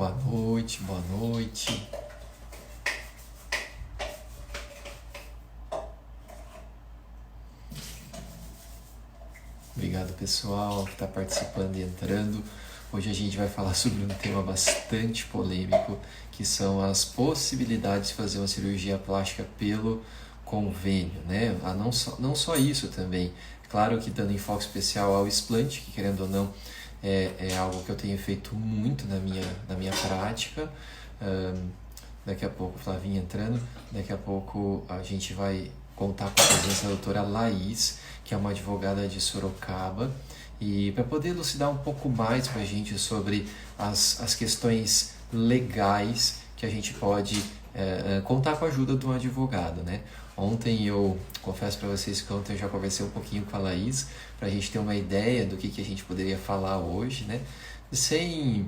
Boa noite, boa noite. Obrigado, pessoal, que está participando e entrando. Hoje a gente vai falar sobre um tema bastante polêmico, que são as possibilidades de fazer uma cirurgia plástica pelo convênio, né? Não só isso também, claro que dando enfoque especial ao explante, que querendo ou não, é algo que eu tenho feito muito na minha prática. Daqui a pouco, Flavinha entrando, daqui a pouco a gente vai contar com a presença da doutora Laís, que é uma advogada de Sorocaba, e para poder elucidar um pouco mais para a gente sobre as questões legais que a gente pode contar com a ajuda de um advogado, né? Ontem eu confesso para vocês que ontem eu já conversei um pouquinho com a Laís para a gente ter uma ideia do que a gente poderia falar hoje, né? Sem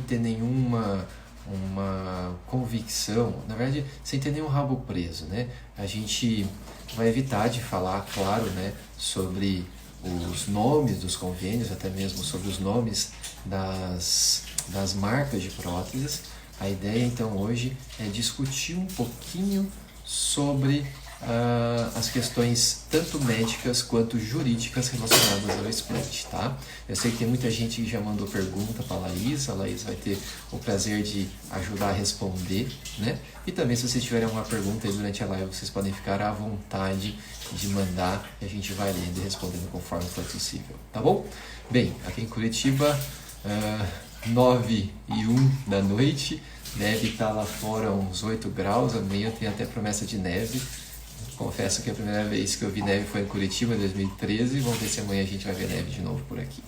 ter nenhuma uma convicção, na verdade, sem ter nenhum rabo preso, né? A gente vai evitar de falar, claro, né, sobre os nomes dos convênios, até mesmo sobre os nomes das marcas de próteses. A ideia, então, hoje é discutir um pouquinho sobre as questões tanto médicas quanto jurídicas relacionadas ao explante, tá? Eu sei que tem muita gente que já mandou pergunta para a Laís vai ter o prazer de ajudar a responder, né? E também se vocês tiverem alguma pergunta aí durante a live, vocês podem ficar à vontade de mandar e a gente vai lendo e respondendo conforme for possível, tá bom? Bem, aqui em Curitiba, 9h01 da noite, deve estar lá fora uns 8 graus, amanhã tem até promessa de neve. Confesso que a primeira vez que eu vi neve foi em Curitiba, em 2013. Vamos ver se amanhã a gente vai ver neve de novo por aqui.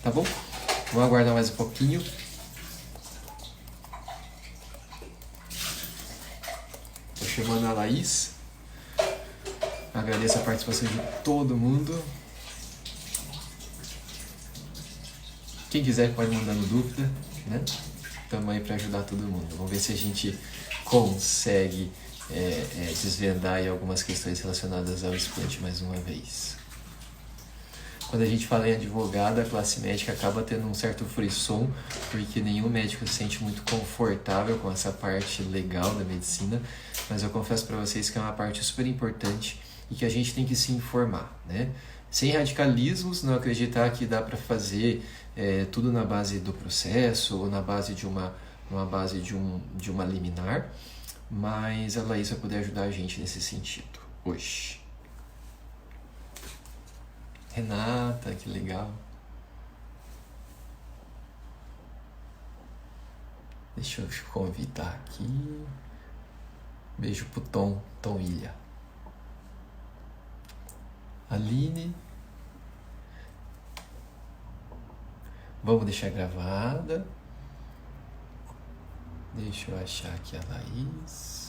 Tá bom? Vamos aguardar mais um pouquinho. Estou chamando a Laís. Agradeço a participação de todo mundo. Quem quiser pode mandando dúvida, né? Estamos aí para ajudar todo mundo. Vamos ver se a gente consegue desvendar aí algumas questões relacionadas ao explante mais uma vez. Quando a gente fala em advogado, a classe médica acaba tendo um certo frisson, porque nenhum médico se sente muito confortável com essa parte legal da medicina, mas eu confesso para vocês que é uma parte super importante e que a gente tem que se informar, né? Sem radicalismos, não acreditar que dá para fazer tudo na base do processo ou na base de uma liminar, mas a Laís vai poder ajudar a gente nesse sentido hoje. Renata, que legal. Deixa eu convidar aqui. Beijo pro Tom Ilha. Aline. Vamos deixar gravada. Deixa eu achar aqui a Laís.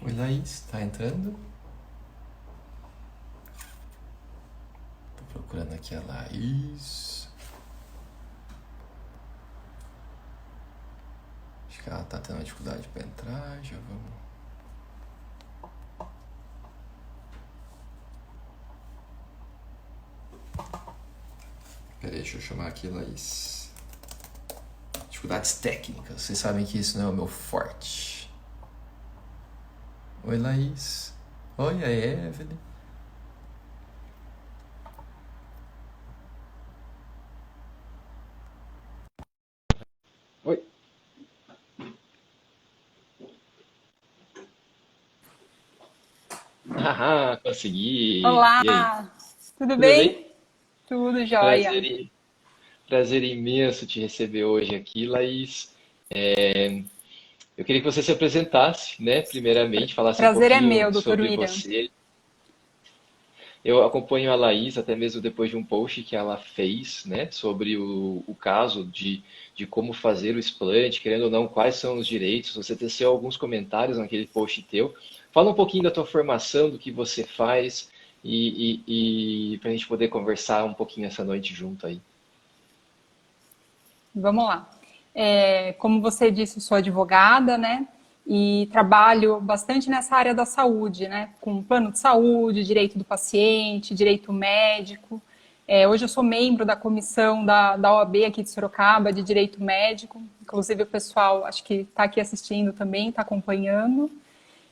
Oi, Laís, tá entrando? Tô procurando aqui a Laís. Acho que ela tá tendo dificuldade para entrar, já vamos. Peraí, deixa eu chamar aqui a Laís. Dificuldades técnicas, vocês sabem que isso não é o meu forte. Oi, Laís. Oi, a Evelyn. Oi. Ah, consegui. E aí? Olá, tudo Tudo bem? bem? Tudo jóia. Prazer, prazer imenso te receber hoje aqui, Laís. Eu queria que você se apresentasse, né? Primeiramente, falasse um Prazer é pouquinho meu, doutor sobre William. você. Eu acompanho a Laís até mesmo depois de um post que ela fez, né, sobre o caso de como fazer o explante, querendo ou não, quais são os direitos. Você teceu alguns comentários naquele post teu. Fala um pouquinho da tua formação, do que você faz e para a gente poder conversar um pouquinho essa noite junto aí. Vamos lá. Como você disse, eu sou advogada, né? E trabalho bastante nessa área da saúde, né? Com plano de saúde, direito do paciente, direito médico. Hoje eu sou membro da comissão da OAB aqui de Sorocaba, de direito médico. Inclusive o pessoal, acho que está aqui assistindo também, está acompanhando.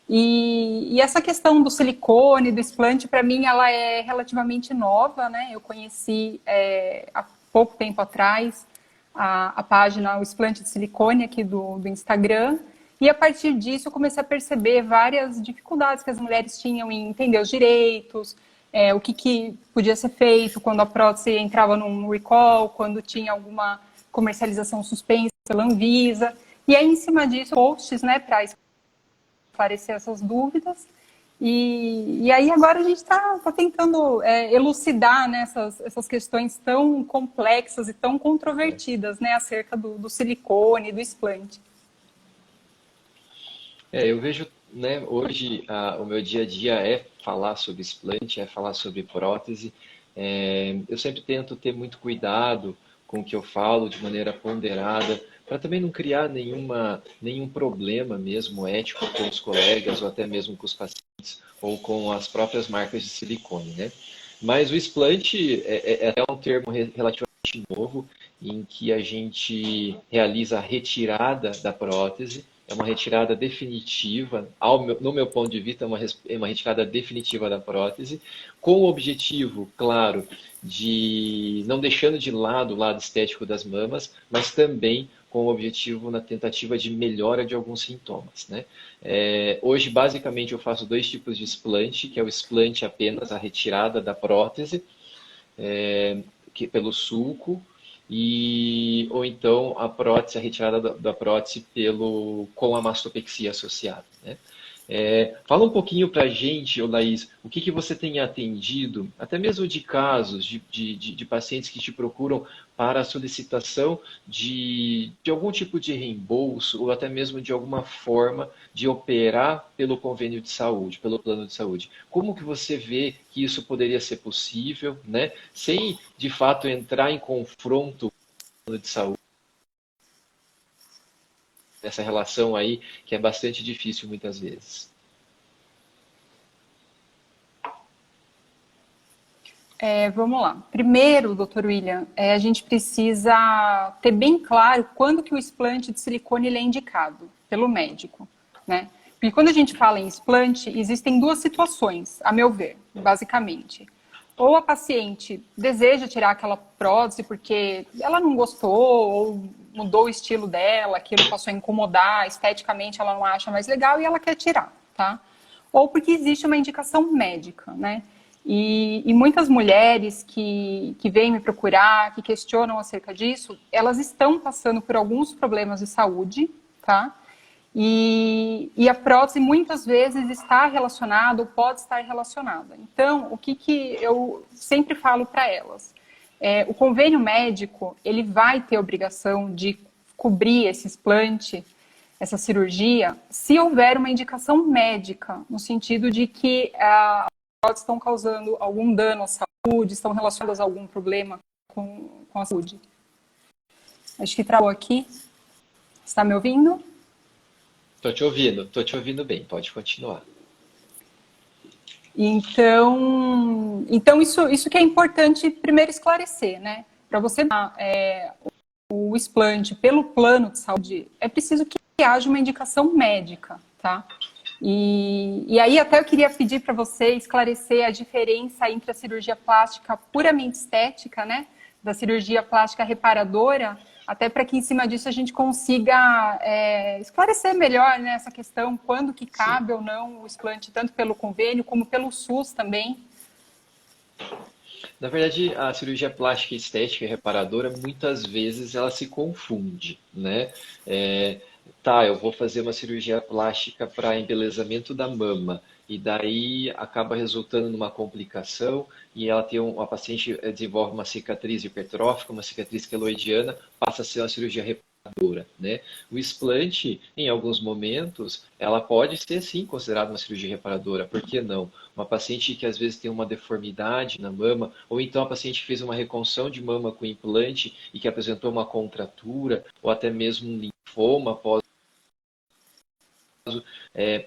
E essa questão do silicone, do explante, para mim, ela é relativamente nova, né? Eu conheci há pouco tempo atrás a página O Explante de Silicone aqui do Instagram, e a partir disso eu comecei a perceber várias dificuldades que as mulheres tinham em entender os direitos, o que podia ser feito quando a prótese entrava num recall, quando tinha alguma comercialização suspensa pela Anvisa. E aí, em cima disso, posts, né, para esclarecer essas dúvidas. E aí agora a gente está tentando elucidar, né, essas questões tão complexas e tão controvertidas, né, acerca do silicone, do explante. Eu vejo, né, hoje o meu dia a dia é falar sobre explante, é falar sobre prótese. Eu sempre tento ter muito cuidado com o que eu falo de maneira ponderada, para também não criar nenhum problema mesmo ético com os colegas ou até mesmo com os pacientes ou com as próprias marcas de silicone, né? Mas o explante é até um termo relativamente novo, em que a gente realiza a retirada da prótese. É uma retirada definitiva, no meu ponto de vista, é uma retirada definitiva da prótese, com o objetivo, claro, de não deixando de lado o lado estético das mamas, mas também com o objetivo na tentativa de melhora de alguns sintomas, né? Hoje, basicamente, eu faço dois tipos de explante, que é o explante apenas, a retirada da prótese, pelo sulco, ou então a prótese, a retirada da prótese com a mastopexia associada, né? Fala um pouquinho para a gente, ô Laís, o que você tem atendido, até mesmo de casos de pacientes que te procuram para a solicitação de algum tipo de reembolso ou até mesmo de alguma forma de operar pelo convênio de saúde, pelo plano de saúde. Como que você vê que isso poderia ser possível, né? Sem, de fato, entrar em confronto com o plano de saúde, nessa relação aí que é bastante difícil muitas vezes. Vamos lá. Primeiro, doutor William, a gente precisa ter bem claro quando que o explante de silicone ele é indicado pelo médico, né? Porque quando a gente fala em explante, existem duas situações, a meu ver, basicamente. Ou a paciente deseja tirar aquela prótese porque ela não gostou, ou mudou o estilo dela, aquilo passou a incomodar, esteticamente ela não acha mais legal e ela quer tirar, tá? Ou porque existe uma indicação médica, né? E muitas mulheres que vêm me procurar, que questionam acerca disso, elas estão passando por alguns problemas de saúde, tá? E a prótese muitas vezes está relacionada ou pode estar relacionada. Então, o que eu sempre falo para elas? O convênio médico, ele vai ter obrigação de cobrir esse explante, essa cirurgia, se houver uma indicação médica, no sentido de que estão causando algum dano à saúde, estão relacionadas a algum problema com a saúde. Acho que travou aqui. Está me ouvindo? Tô te ouvindo bem, pode continuar. Então isso que é importante primeiro esclarecer, né? Para você dar o explante pelo plano de saúde, é preciso que haja uma indicação médica, tá? E aí até eu queria pedir para você esclarecer a diferença entre a cirurgia plástica puramente estética, né, da cirurgia plástica reparadora, até para que em cima disso a gente consiga esclarecer melhor, né, essa questão, quando que Sim. cabe ou não o explante, tanto pelo convênio como pelo SUS também. Na verdade, a cirurgia plástica estética e reparadora, muitas vezes ela se confunde, né? tá, eu vou fazer uma cirurgia plástica para embelezamento da mama, e daí acaba resultando numa complicação, e ela tem a paciente desenvolve uma cicatriz hipertrófica, uma cicatriz queloidiana, passa a ser uma cirurgia reparadora, né? O explante, em alguns momentos, ela pode ser sim considerada uma cirurgia reparadora, por que não? Uma paciente que às vezes tem uma deformidade na mama, ou então a paciente que fez uma reconstrução de mama com implante e que apresentou uma contratura, ou até mesmo um linfoma após.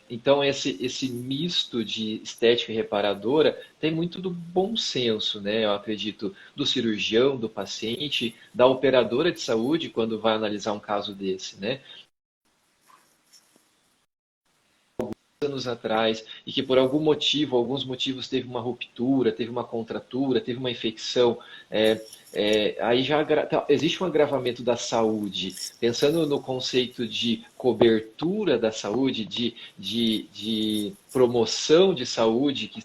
Então, esse misto de estética e reparadora tem muito do bom senso, né? Eu acredito, do cirurgião, do paciente, da operadora de saúde, quando vai analisar um caso desse, né? Anos atrás e que por algum motivo, alguns motivos teve uma ruptura, teve uma contratura, teve uma infecção, aí já existe um agravamento da saúde. Pensando no conceito de cobertura da saúde, de promoção de saúde, que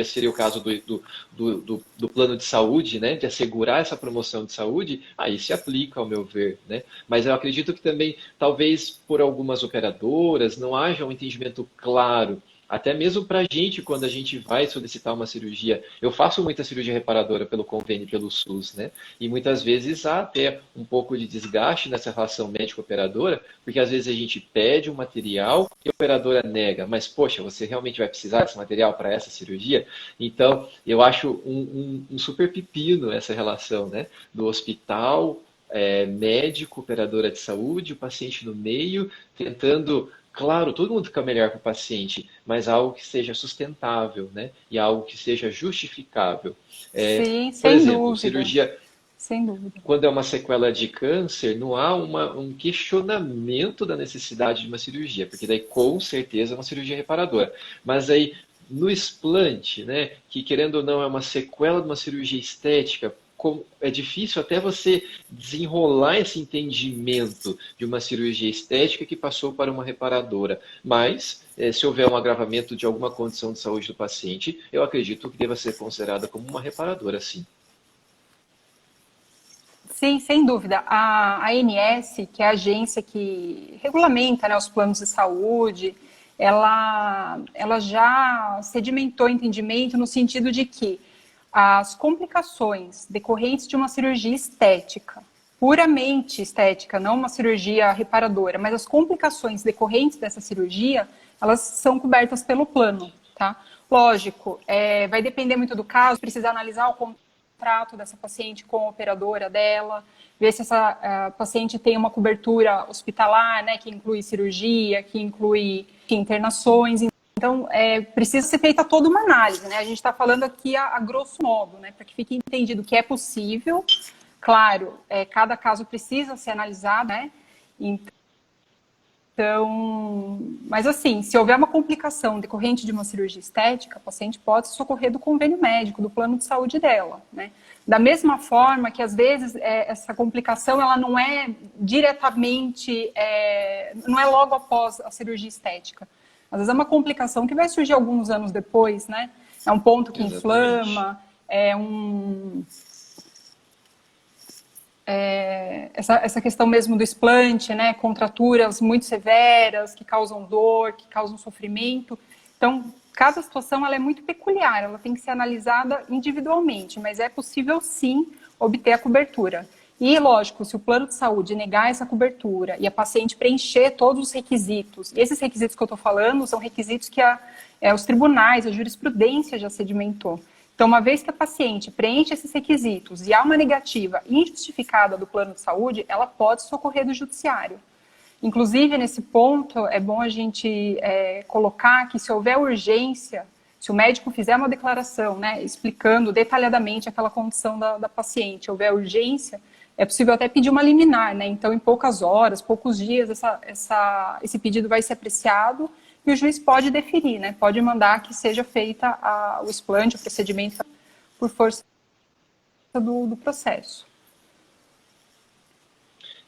seria o caso do plano de saúde, né, de assegurar essa promoção de saúde, aí se aplica, ao meu ver, né? Mas eu acredito que também, talvez por algumas operadoras, não haja um entendimento claro, até mesmo para a gente, quando a gente vai solicitar uma cirurgia. Eu faço muita cirurgia reparadora pelo convênio, pelo SUS, né? E muitas vezes há até um pouco de desgaste nessa relação médico-operadora, porque às vezes a gente pede um material e a operadora nega, mas poxa, você realmente vai precisar desse material para essa cirurgia? Então, eu acho um super pepino essa relação, né? Do hospital, médico, operadora de saúde, o paciente no meio, tentando. Claro, todo mundo fica melhor para o paciente, mas algo que seja sustentável, né? E algo que seja justificável. Sim, Por sem exemplo, dúvida, cirurgia, sem dúvida. quando é uma sequela de câncer, não há um questionamento da necessidade de uma cirurgia, porque daí com certeza é uma cirurgia reparadora. Mas aí no explante, né, que querendo ou não é uma sequela de uma cirurgia estética, é difícil até você desenrolar esse entendimento de uma cirurgia estética que passou para uma reparadora. Mas, se houver um agravamento de alguma condição de saúde do paciente, eu acredito que deva ser considerada como uma reparadora, sim. Sim, sem dúvida. A ANS, que é a agência que regulamenta, né, os planos de saúde, ela já sedimentou o entendimento no sentido de que as complicações decorrentes de uma cirurgia estética, puramente estética, não uma cirurgia reparadora, mas as complicações decorrentes dessa cirurgia, elas são cobertas pelo plano, tá? Lógico, vai depender muito do caso, precisa analisar o contrato dessa paciente com a operadora dela, ver se essa paciente tem uma cobertura hospitalar, né, que inclui cirurgia, que inclui internações. Então, precisa ser feita toda uma análise, né? A gente está falando aqui a grosso modo, né, para que fique entendido que é possível. Claro, cada caso precisa ser analisado, né? Então, mas assim, se houver uma complicação decorrente de uma cirurgia estética, a paciente pode se socorrer do convênio médico, do plano de saúde dela, né? Da mesma forma que, às vezes, essa complicação, ela não é diretamente, não é logo após a cirurgia estética. Às vezes é uma complicação que vai surgir alguns anos depois, né? É um ponto que Exatamente. inflama, essa questão mesmo do explante, né, contraturas muito severas, que causam dor, que causam sofrimento. Então, cada situação ela é muito peculiar, ela tem que ser analisada individualmente, mas é possível sim obter a cobertura. E, lógico, se o plano de saúde negar essa cobertura e a paciente preencher todos os requisitos, e esses requisitos que eu estou falando são requisitos que os tribunais, a jurisprudência já sedimentou. Então, uma vez que a paciente preenche esses requisitos e há uma negativa injustificada do plano de saúde, ela pode socorrer do judiciário. Inclusive, nesse ponto, é bom a gente colocar que se houver urgência, se o médico fizer uma declaração, né, explicando detalhadamente aquela condição da paciente, houver urgência, é possível até pedir uma liminar, né? Então, em poucas horas, poucos dias, esse pedido vai ser apreciado e o juiz pode deferir, né? Pode mandar que seja feita o explante, o procedimento por força do processo.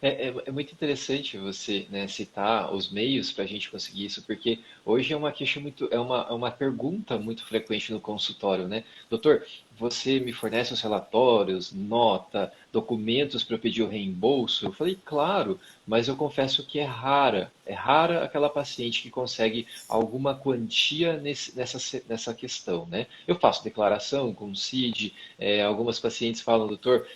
É muito interessante você, né, citar os meios para a gente conseguir isso, porque hoje é uma queixa muito, é uma pergunta muito frequente no consultório, né? Doutor, você me fornece os relatórios, nota, documentos para eu pedir o reembolso? Eu falei, claro, mas eu confesso que é rara aquela paciente que consegue alguma quantia nessa questão, né? Eu faço declaração com o CID, algumas pacientes falam, doutor,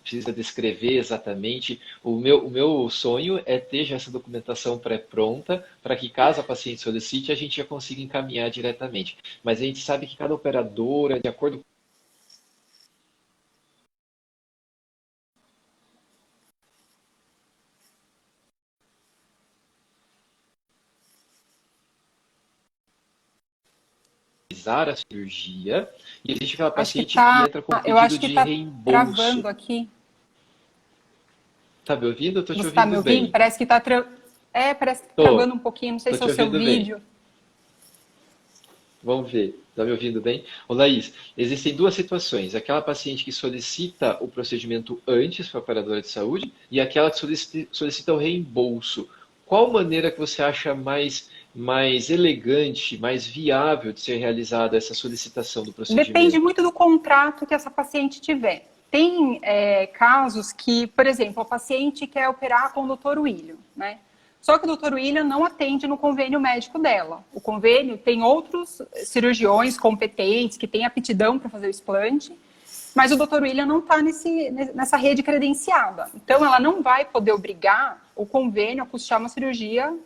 precisa descrever exatamente. O meu sonho é ter já essa documentação pré-pronta para que, caso a paciente solicite, a gente já consiga encaminhar diretamente. Mas a gente sabe que cada operadora, de acordo com a cirurgia, e existe aquela Acho que paciente que tá, entra com eu pedido acho que de tá reembolso. travando aqui. Tá me ouvindo? Eu tô te Você está me ouvindo ouvindo? bem. Parece que está parece que tá travando Tô, um pouquinho. Não sei tô se é te o seu ouvindo bem. vídeo. Vamos ver. Tá me ouvindo bem? Ô, Laís, existem duas situações. Aquela paciente que solicita o procedimento antes para a operadora de saúde e aquela que solicita o reembolso. Qual maneira que você acha mais elegante, mais viável de ser realizada essa solicitação do Depende procedimento? muito do contrato que essa paciente tiver. Tem casos que, por exemplo, a paciente quer operar com o Dr. William, né? Só que o Dr. William não atende no convênio médico dela. O convênio tem outros cirurgiões competentes que têm aptidão para fazer o explante, mas o Dr. William não está nessa rede credenciada. Então, ela não vai poder obrigar o convênio a custear uma cirurgia,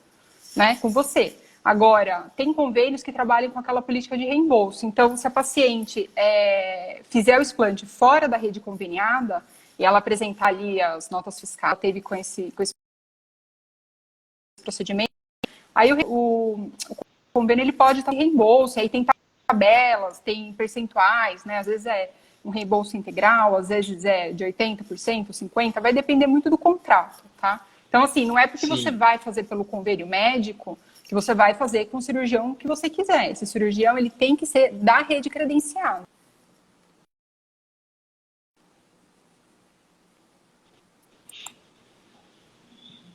né, com você. Agora, tem convênios que trabalham com aquela política de reembolso. Então, se a paciente fizer o explante fora da rede conveniada e ela apresentar ali as notas fiscais que ela teve com esse procedimento, aí o convênio ele pode estar em reembolso, aí tem tabelas, tem percentuais, né? Às vezes é um reembolso integral, às vezes é de 80%, 50%, vai depender muito do contrato, tá? Então, assim, não é porque você Sim. vai fazer pelo convênio médico que você vai fazer com o cirurgião que você quiser. Esse cirurgião, ele tem que ser da rede credenciada.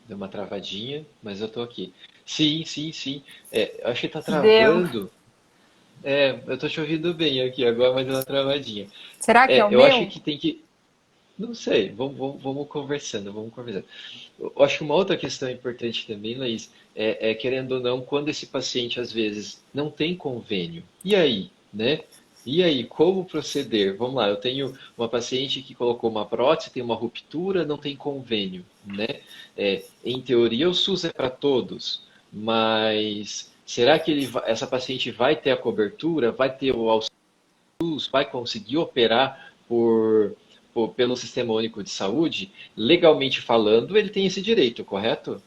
Deu uma travadinha, mas eu tô aqui. Sim, sim, sim. Eu acho que tá Deu. travando. Eu tô te ouvindo bem aqui agora, mas deu uma travadinha. Será que é o Eu acho meu? que tem que. Não sei, vamos conversando, vamos conversando. Eu acho que uma outra questão importante também, Laís, querendo ou não, quando esse paciente às vezes não tem convênio, e aí, né? E aí, como proceder? Vamos lá, eu tenho uma paciente que colocou uma prótese, tem uma ruptura, não tem convênio, né? Em teoria, o SUS é para todos, mas será que essa paciente vai ter a cobertura, vai ter o auxílio, vai conseguir operar pelo Sistema Único de Saúde? Legalmente falando, ele tem esse direito, correto?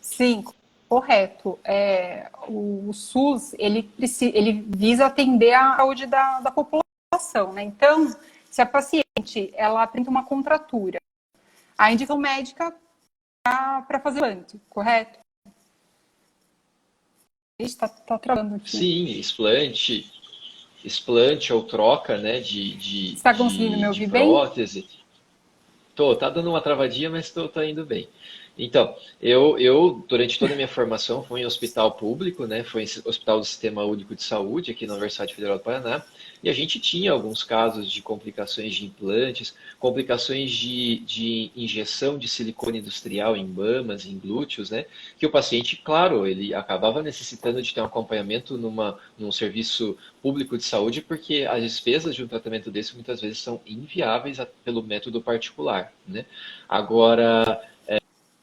Sim, correto. O SUS, ele visa atender a saúde da população, né? Então, se a paciente, ela apresenta uma contratura, a indicação médica para fazer o implante, correto? Está travando aqui. Sim, explante ou troca, né, de, de, Está conseguindo me de, de ouvir bem? prótese. Tá dando uma travadinha, mas tá indo bem. Então, eu, durante toda a minha formação, fui em hospital público, né? Foi em hospital do Sistema Único de Saúde, aqui na Universidade Federal do Paraná, e a gente tinha alguns casos de complicações de implantes, complicações de injeção de silicone industrial em mamas, em glúteos, né? Que o paciente, claro, ele acabava necessitando de ter um acompanhamento num serviço público de saúde, porque as despesas de um tratamento desse muitas vezes são inviáveis pelo método particular, né? Agora,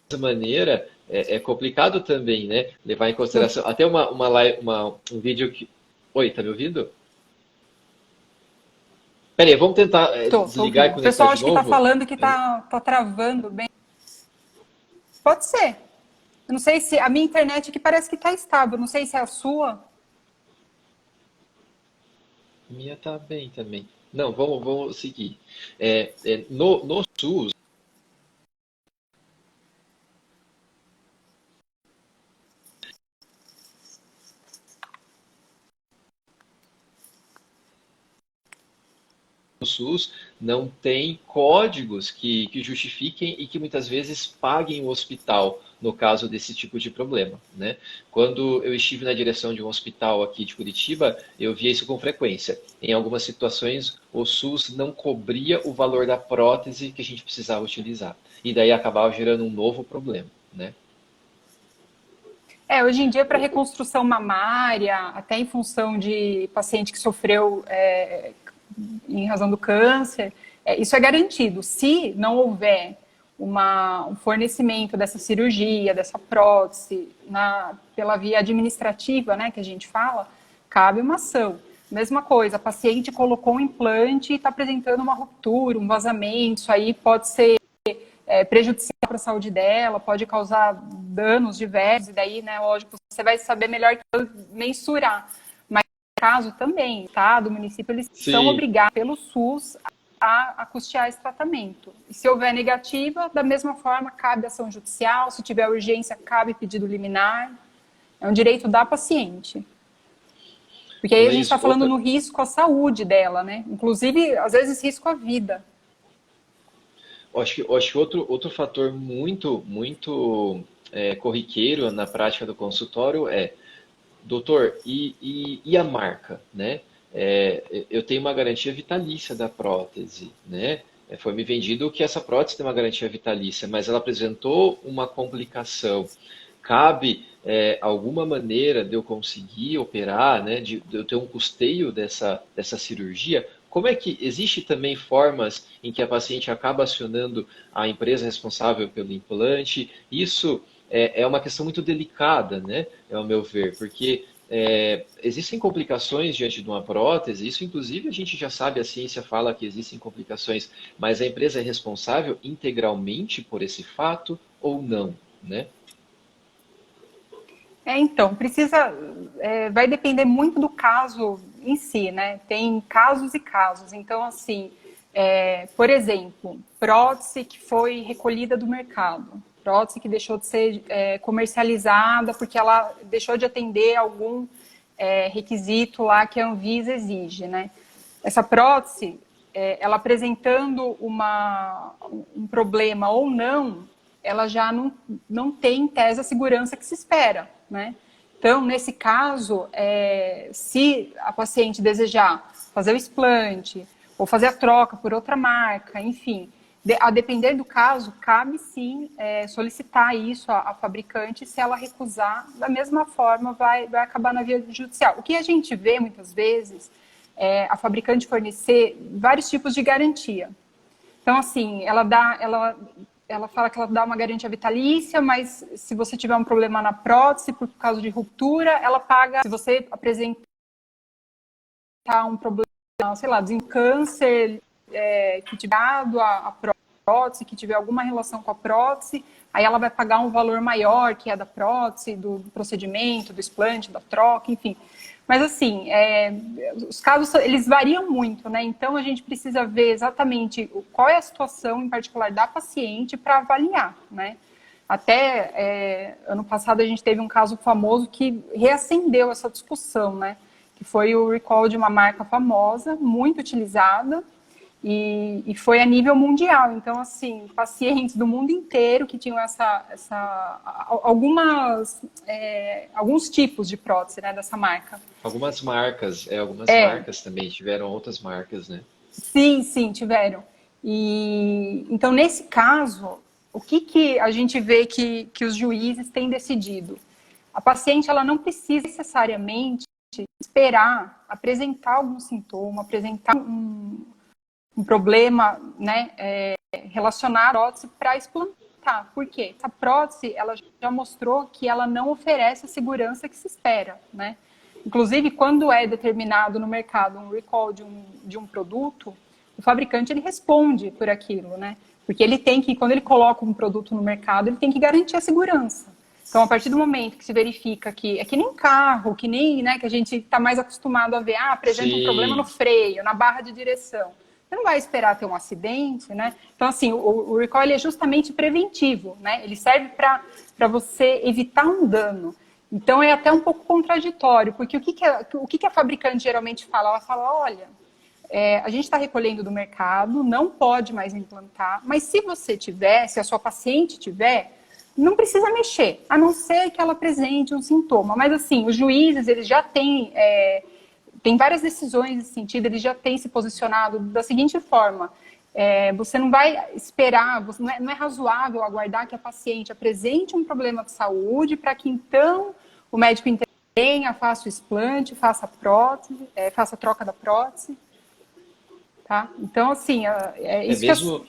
dessa maneira, é complicado também, né? Levar em consideração. Até um vídeo que. Oi, tá me ouvindo? Pera aí, vamos tentar Tô desligar e ouvindo. O conectar pessoal de acho que está novo? falando que tá travando bem. Pode ser. Eu não sei se a minha internet aqui parece que está estável. Não sei se é a sua. A minha tá bem também. Não, vamos seguir. No SUS, o SUS não tem códigos que justifiquem e que muitas vezes paguem o hospital no caso desse tipo de problema, né? Quando eu estive na direção de um hospital aqui de Curitiba, eu via isso com frequência. Em algumas situações, o SUS não cobria o valor da prótese que a gente precisava utilizar. E daí acabava gerando um novo problema, né? Hoje em dia, para reconstrução mamária, até em função de paciente que sofreu em razão do câncer, isso é garantido. Se não houver um fornecimento dessa cirurgia, dessa prótese, pela via administrativa, né, que a gente fala, cabe uma ação. Mesma coisa, a paciente colocou um implante e está apresentando uma ruptura, um vazamento, isso aí pode ser prejudicial para a saúde dela, pode causar danos diversos, e daí, né, lógico, você vai saber melhor que eu mensurar. Mas, no caso também, o Estado, o município, eles são obrigados pelo SUS a custear esse tratamento. E se houver negativa, da mesma forma, cabe ação judicial, se tiver urgência, cabe pedido liminar. É um direito da paciente. Porque aí a gente está falando no risco à saúde dela, né? Inclusive, às vezes, risco à vida. Acho que outro fator muito corriqueiro na prática do consultório é, doutor, e a marca, né? Eu tenho uma garantia vitalícia da prótese, né? Foi me vendido que essa prótese tem uma garantia vitalícia, mas ela apresentou uma complicação. Cabe alguma maneira de eu conseguir operar, né? De eu ter um custeio dessa cirurgia? Como é que existe também formas em que a paciente acaba acionando a empresa responsável pelo implante? Isso é uma questão muito delicada, né? Ao meu ver, porque existem complicações diante de uma prótese, isso inclusive a gente já sabe, a ciência fala que existem complicações, mas a empresa é responsável integralmente por esse fato ou não, né? Então, vai depender muito do caso em si, né? Tem casos e casos. Então, assim, por exemplo, prótese que foi recolhida do mercado, prótese que deixou de ser comercializada porque ela deixou de atender algum requisito lá que a Anvisa exige, né? Essa prótese, ela apresentando um problema ou não, ela já não tem, em tese, a segurança que se espera, né? Então, nesse caso, se a paciente desejar fazer o explante ou fazer a troca por outra marca, enfim, a depender do caso, cabe sim solicitar isso à fabricante. Se ela recusar, da mesma forma, vai acabar na via judicial. O que a gente vê, muitas vezes, é a fabricante fornecer vários tipos de garantia. Então, assim, ela fala que ela dá uma garantia vitalícia, mas se você tiver um problema na prótese por causa de ruptura, ela paga. Se você apresentar um problema, sei lá, de câncer que tiver dado a prótese, que tiver alguma relação com a prótese, aí ela vai pagar um valor maior, que é da prótese, do procedimento, do explante, da troca, enfim. Mas, assim, os casos, eles variam muito, né? Então, a gente precisa ver exatamente qual é a situação, em particular, da paciente para avaliar, né? Até ano passado, a gente teve um caso famoso que reacendeu essa discussão, né? Que foi o recall de uma marca famosa, muito utilizada, e foi a nível mundial. Então, assim, pacientes do mundo inteiro que tinham alguns tipos de prótese, né, dessa marca. Algumas marcas marcas também tiveram outras marcas, né? Sim, tiveram. Então, nesse caso, o que a gente vê que os juízes têm decidido? A paciente, ela não precisa necessariamente esperar apresentar algum sintoma, apresentar um problema, né, relacionado à prótese para explantar. Por quê? Essa prótese, ela já mostrou que ela não oferece a segurança que se espera, né? Inclusive, quando é determinado no mercado um recall de um produto, o fabricante, ele responde por aquilo, né? Porque ele tem que, quando ele coloca um produto no mercado, ele tem que garantir a segurança. Então, a partir do momento que se verifica que, é que nem carro, que nem, né, que a gente está mais acostumado a ver, apresenta um problema no freio, na barra de direção. Você não vai esperar ter um acidente, né? Então, assim, o recall ele é justamente preventivo, né? Ele serve para você evitar um dano. Então, é até um pouco contraditório, porque o que a fabricante geralmente fala? Ela fala, olha, a gente está recolhendo do mercado, não pode mais implantar, mas se você tiver, se a sua paciente tiver, não precisa mexer, a não ser que ela apresente um sintoma. Mas assim, os juízes, eles já têm, tem várias decisões nesse sentido, eles já têm se posicionado da seguinte forma: você não vai esperar, não é razoável aguardar que a paciente apresente um problema de saúde para que então o médico intervenha, faça o explante, faça a prótese, faça a troca da prótese. Tá? Então, assim, isso mesmo,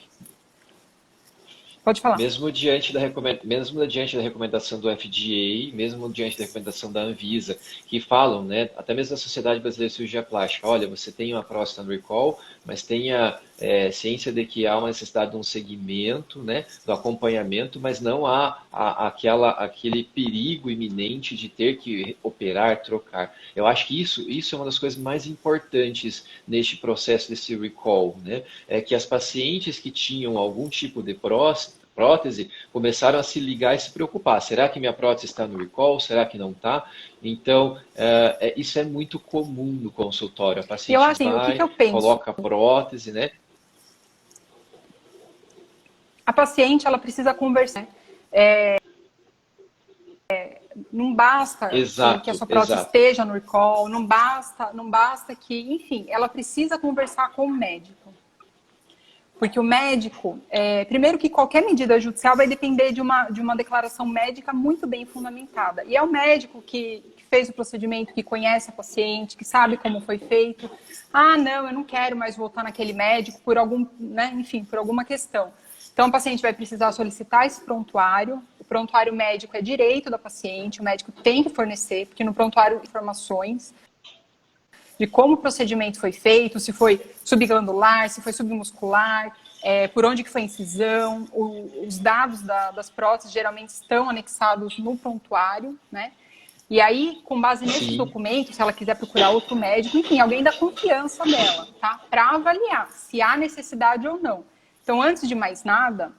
Pode falar. mesmo diante da recomendação do FDA, mesmo diante da recomendação da Anvisa, que falam, né, até mesmo da Sociedade Brasileira de Cirurgia Plástica, olha, você tem uma próstata no recall, mas tenha ciência de que há uma necessidade de um segmento, né, do acompanhamento, mas não há aquele perigo iminente de ter que operar, trocar. Eu acho que isso é uma das coisas mais importantes neste processo desse recall, né, é que as pacientes que tinham algum tipo de prótese começaram a se ligar e se preocupar. Será que minha prótese está no recall? Será que não está? Então, isso é muito comum no consultório. A paciente vai, coloca a prótese, né? A paciente, ela precisa conversar. Não basta que a sua prótese esteja no recall, não basta que, enfim, ela precisa conversar com o médico. Porque o médico, primeiro que qualquer medida judicial vai depender de uma declaração médica muito bem fundamentada. E é o médico que fez o procedimento, que conhece a paciente, que sabe como foi feito. Ah, não, eu não quero mais voltar naquele médico por por alguma questão. Então, o paciente vai precisar solicitar esse prontuário. O prontuário médico é direito da paciente, o médico tem que fornecer, porque no prontuário informações de como o procedimento foi feito, se foi subglandular, se foi submuscular, por onde que foi a incisão, os dados das próteses geralmente estão anexados no prontuário, né? E aí, com base nesses documentos, se ela quiser procurar outro médico, enfim, alguém da confiança dela, tá? Para avaliar se há necessidade ou não. Então, antes de mais nada,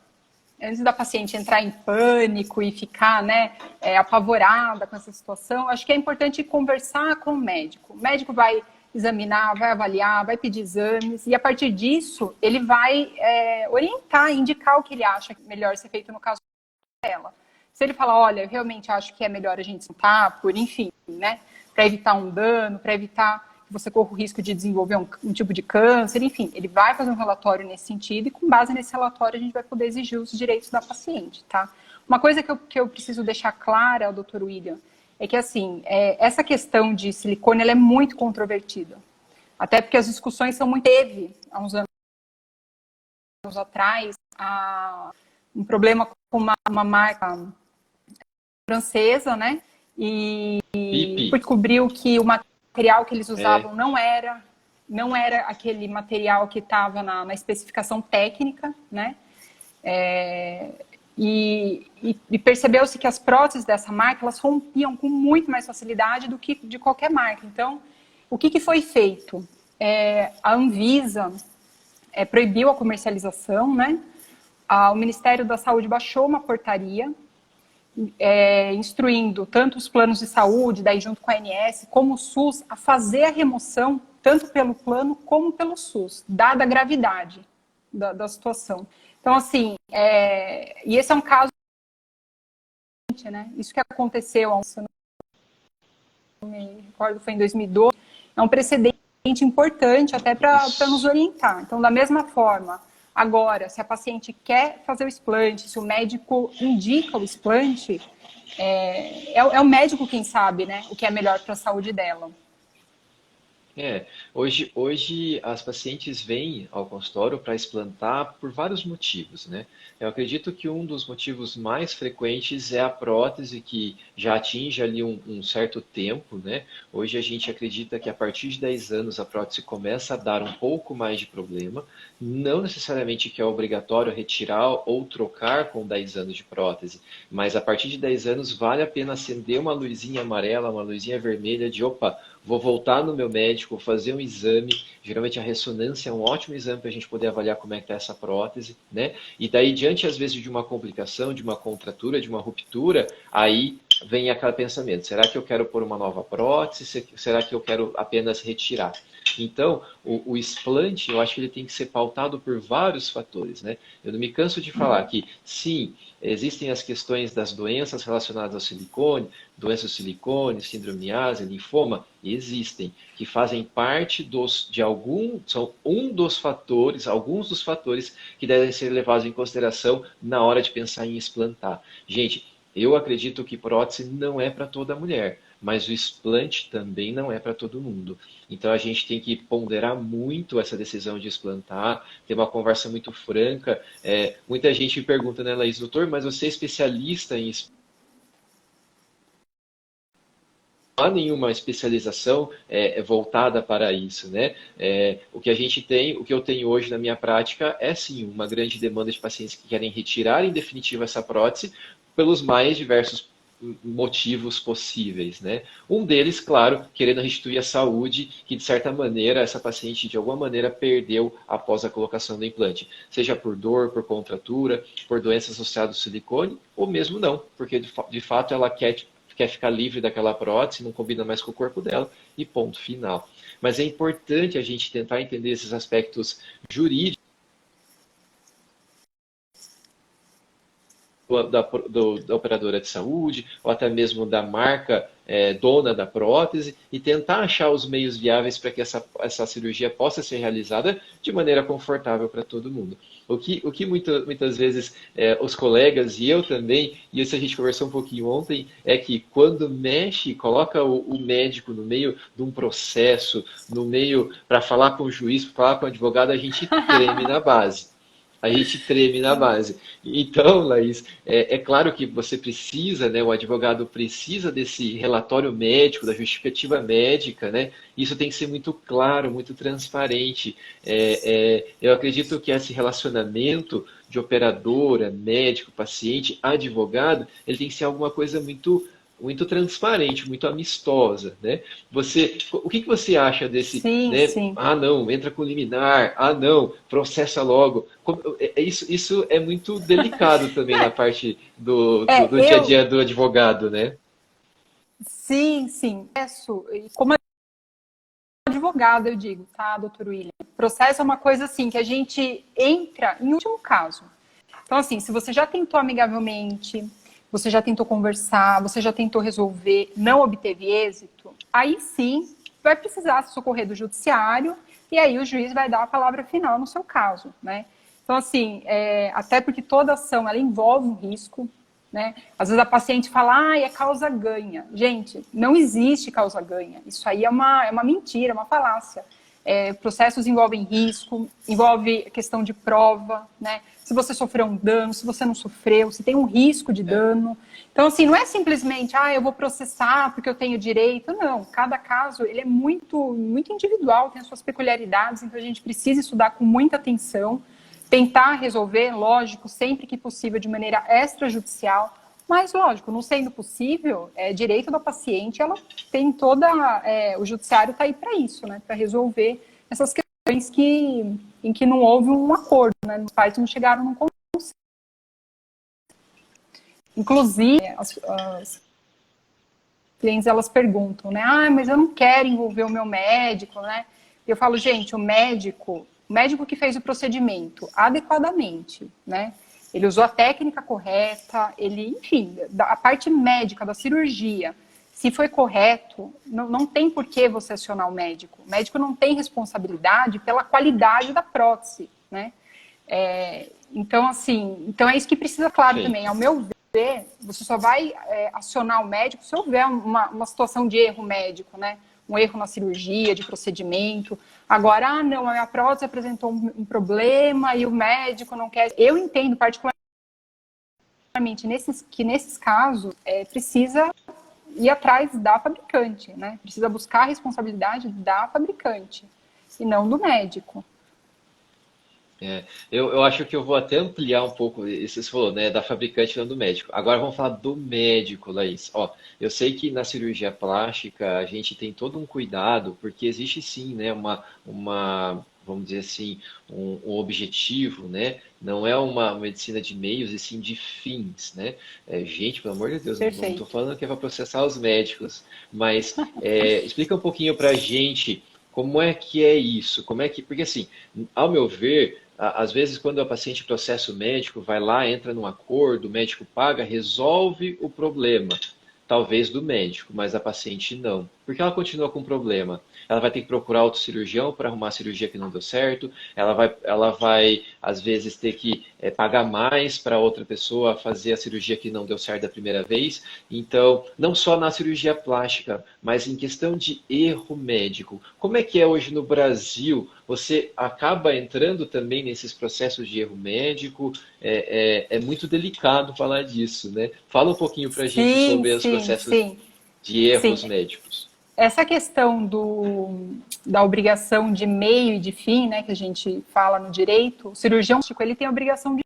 antes da paciente entrar em pânico e ficar, né, apavorada com essa situação, acho que é importante conversar com o médico. O médico vai examinar, vai avaliar, vai pedir exames, e a partir disso, ele vai orientar, indicar o que ele acha melhor ser feito no caso dela. Se ele falar, olha, eu realmente acho que é melhor a gente sentar, enfim, né, para evitar um dano, para evitar que você corra o risco de desenvolver um tipo de câncer, enfim, ele vai fazer um relatório nesse sentido e com base nesse relatório a gente vai poder exigir os direitos da paciente, tá? Uma coisa que eu preciso deixar clara ao Dr. William é que, assim, essa questão de silicone, ela é muito controvertida. Até porque as discussões são muito... Teve, há uns anos atrás, um problema com uma marca francesa, né? E descobriu que o material que eles usavam não era aquele material que estava na especificação técnica, né? E percebeu-se que as próteses dessa marca, elas rompiam com muito mais facilidade do que de qualquer marca. Então, o que foi feito? A Anvisa proibiu a comercialização, né? O Ministério da Saúde baixou uma portaria instruindo tanto os planos de saúde, daí junto com a ANS, como o SUS, a fazer a remoção tanto pelo plano como pelo SUS, dada a gravidade da situação. Então, assim, e esse é um caso, né? Isso que aconteceu, se eu não me recordo, foi em 2012, é um precedente importante até para nos orientar. Então, da mesma forma, agora, se a paciente quer fazer o explante, se o médico indica o explante, é o médico quem sabe, né, o que é melhor para a saúde dela. Hoje as pacientes vêm ao consultório para explantar por vários motivos, né? Eu acredito que um dos motivos mais frequentes é a prótese que já atinge ali um certo tempo, né? Hoje a gente acredita que a partir de 10 anos a prótese começa a dar um pouco mais de problema, não necessariamente que é obrigatório retirar ou trocar com 10 anos de prótese, mas a partir de 10 anos vale a pena acender uma luzinha amarela, uma luzinha vermelha de opa, vou voltar no meu médico, fazer um exame. Geralmente a ressonância é um ótimo exame para a gente poder avaliar como é que está essa prótese, né? E daí, diante às vezes de uma complicação, de uma contratura, de uma ruptura, aí vem aquele pensamento, será que eu quero pôr uma nova prótese? Será que eu quero apenas retirar? Então, o explante, eu acho que ele tem que ser pautado por vários fatores, né? Eu não me canso de falar que, sim, existem as questões das doenças relacionadas ao silicone, doença do silicone, síndrome de Asia, linfoma, existem, que fazem parte são alguns dos fatores que devem ser levados em consideração na hora de pensar em explantar. Gente, eu acredito que prótese não é para toda mulher, mas o explante também não é para todo mundo. Então a gente tem que ponderar muito essa decisão de explantar, ter uma conversa muito franca. Muita gente me pergunta, né, Laís, doutor, mas você é especialista em não há nenhuma especialização voltada para isso, né? O que a gente tem, o que eu tenho hoje na minha prática é sim uma grande demanda de pacientes que querem retirar em definitivo essa prótese pelos mais diversos motivos possíveis, né? Um deles, claro, querendo restituir a saúde que de certa maneira essa paciente de alguma maneira perdeu após a colocação do implante, seja por dor, por contratura, por doenças associadas ao silicone ou mesmo não, porque de fato ela quer ficar livre daquela prótese, não combina mais com o corpo dela e ponto final. Mas é importante a gente tentar entender esses aspectos jurídicos da operadora de saúde, ou até mesmo da marca dona da prótese, e tentar achar os meios viáveis para que essa cirurgia possa ser realizada de maneira confortável para todo mundo. O que muitas vezes os colegas e eu também, e isso a gente conversou um pouquinho ontem, é que quando mexe, coloca o médico no meio de um processo, no meio para falar com o juiz, para falar com o advogado, a gente treme na base. A gente treme na base. Então, Laís, é claro que você precisa, né, o advogado precisa desse relatório médico, da justificativa médica, né? Isso tem que ser muito claro, muito transparente. Eu acredito que esse relacionamento de operadora, médico, paciente, advogado, ele tem que ser alguma coisa muito transparente, muito amistosa, né? O que você acha desse, Sim, né? sim. Ah, não, entra com liminar. Ah, não, processa logo. Isso é muito delicado também na parte do dia a Eu, dia do advogado, né? sim, sim. E como advogado, eu digo, tá, doutor William? Processo é uma coisa assim que a gente entra em último caso. Então, assim, se você já tentou amigavelmente, você já tentou conversar, você já tentou resolver, não obteve êxito, aí sim vai precisar se socorrer do judiciário e aí o juiz vai dar a palavra final no seu caso, né? Então, assim, até porque toda ação, ela envolve um risco, né? Às vezes a paciente fala, é causa ganha. Gente, não existe causa ganha. Isso aí é uma mentira, é uma falácia. Processos envolvem risco, envolve questão de prova, né? Se você sofreu um dano, se você não sofreu, se tem um risco de dano. Então, assim, não é simplesmente, eu vou processar porque eu tenho direito. Não, cada caso, ele é muito, muito individual, tem as suas peculiaridades, então a gente precisa estudar com muita atenção, tentar resolver, lógico, sempre que possível, de maneira extrajudicial, mas, lógico, não sendo possível, é direito da paciente, ela tem o judiciário está aí para isso, né? Para resolver essas questões em que não houve um acordo, né? Os pais não chegaram num consenso. Inclusive, as clientes, elas perguntam, né? Mas eu não quero envolver o meu médico, né? Eu falo, gente, o médico que fez o procedimento adequadamente, né? Ele usou a técnica correta, enfim, a parte médica da cirurgia, se foi correto, não tem por que você acionar o médico. O médico não tem responsabilidade pela qualidade da prótese, né? Então, assim, é isso que precisa, claro, Sim. também. Ao meu ver, você só vai acionar o médico se houver uma situação de erro médico, né? Um erro na cirurgia, de procedimento. Agora, não, a minha prótese apresentou um problema e o médico não quer. Eu entendo particularmente que nesses casos precisa ir atrás da fabricante, né? Precisa buscar a responsabilidade da fabricante e não do médico. Eu acho que eu vou até ampliar um pouco, isso você falou, né, da fabricante e não do médico. Agora vamos falar do médico, Laís. Ó, eu sei que na cirurgia plástica a gente tem todo um cuidado, porque existe sim, né, vamos dizer assim, um objetivo, né? Não é uma medicina de meios, e sim de fins, né? Gente, pelo amor de Deus, não estou Perfeito. falando que é para processar os médicos, mas explica um pouquinho para a gente como é que é isso, como é que, porque assim, ao meu ver, às vezes quando a paciente processa o médico, vai lá, entra num acordo, o médico paga, resolve o problema talvez do médico, mas a paciente não. Porque ela continua com problema. Ela vai ter que procurar outro cirurgião para arrumar a cirurgia que não deu certo. Ela vai às vezes, ter que pagar mais para outra pessoa fazer a cirurgia que não deu certo da primeira vez. Então, não só na cirurgia plástica, mas em questão de erro médico. Como é que é hoje no Brasil? Você acaba entrando também nesses processos de erro médico? É muito delicado falar disso, né? Fala um pouquinho para a gente Sim, sobre os sim, processos sim, de erros sim. médicos. Essa questão da obrigação de meio e de fim, né, que a gente fala no direito, o cirurgião ele tem a obrigação de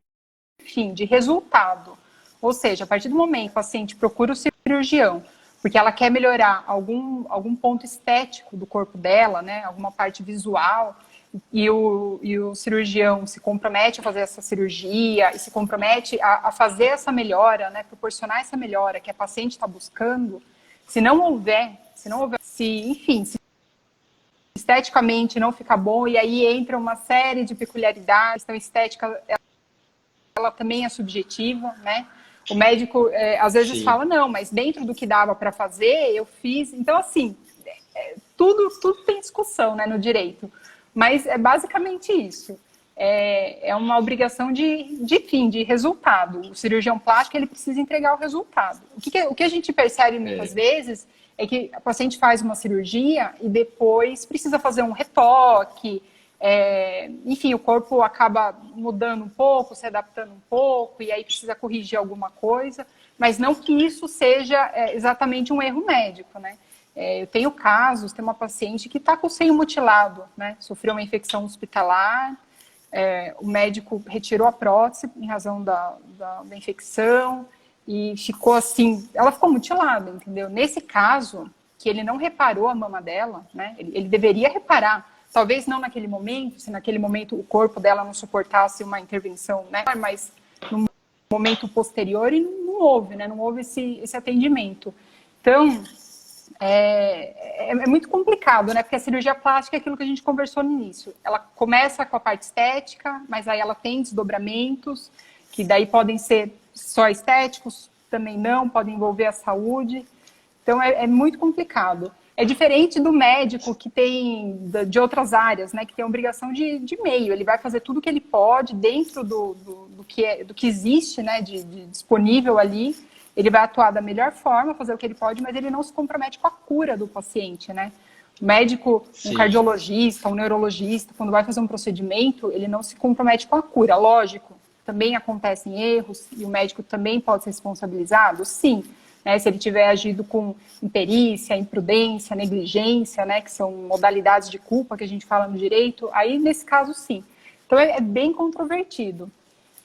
fim, de resultado. Ou seja, a partir do momento que o paciente procura o cirurgião, porque ela quer melhorar algum ponto estético do corpo dela, né, alguma parte visual, e o cirurgião se compromete a fazer essa cirurgia e se compromete a fazer essa melhora, né, proporcionar essa melhora que a paciente está buscando, se não houver, enfim, se esteticamente não fica bom, e aí entra uma série de peculiaridades, então estética, ela também é subjetiva, né? O médico, às vezes, Sim, fala, não, mas dentro do que dava para fazer, eu fiz. Então, assim, tudo tem discussão, né, no direito. Mas é basicamente isso. É uma obrigação de fim, de resultado. O cirurgião plástico, ele precisa entregar o resultado. O que a gente percebe muitas é, vezes é que a paciente faz uma cirurgia e depois precisa fazer um retoque, enfim, o corpo acaba mudando um pouco, se adaptando um pouco, e aí precisa corrigir alguma coisa, mas não que isso seja exatamente um erro médico, né? Eu tenho casos, tem uma paciente que está com o seio mutilado, né? Sofreu uma infecção hospitalar, o médico retirou a prótese em razão da infecção e ficou assim, ela ficou mutilada, entendeu? Nesse caso, que ele não reparou a mama dela, né? Ele deveria reparar, talvez não naquele momento, se naquele momento o corpo dela não suportasse uma intervenção, né? Mas no momento posterior e não houve, né? Não houve esse atendimento. Então, é muito complicado, né? Porque a cirurgia plástica é aquilo que a gente conversou no início. Ela começa com a parte estética, mas aí ela tem desdobramentos, que daí podem ser só estéticos, também não, podem envolver a saúde. Então, é muito complicado. É diferente do médico que tem, de outras áreas, né? Que tem a obrigação de meio. Ele vai fazer tudo o que ele pode dentro do que existe, né? De disponível ali. Ele vai atuar da melhor forma, fazer o que ele pode, mas ele não se compromete com a cura do paciente, né? O médico, um sim, cardiologista, um neurologista, quando vai fazer um procedimento, ele não se compromete com a cura. Lógico, também acontecem erros e o médico também pode ser responsabilizado? Sim. Né, se ele tiver agido com imperícia, imprudência, negligência, né, que são modalidades de culpa que a gente fala no direito, aí nesse caso sim. Então é bem controvertido.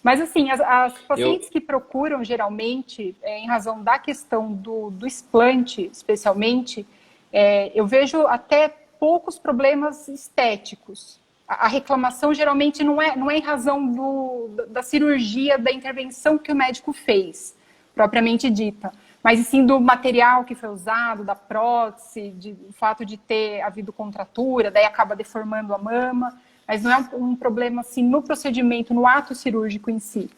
Mas assim, as eu, pacientes que procuram geralmente, em razão da questão do explante, especialmente, eu vejo até poucos problemas estéticos. A reclamação geralmente não é em razão da cirurgia, da intervenção que o médico fez, propriamente dita, mas sim do material que foi usado, da prótese, o fato de ter havido contratura, daí acaba deformando a mama, mas não é um problema assim no procedimento, no ato cirúrgico em si.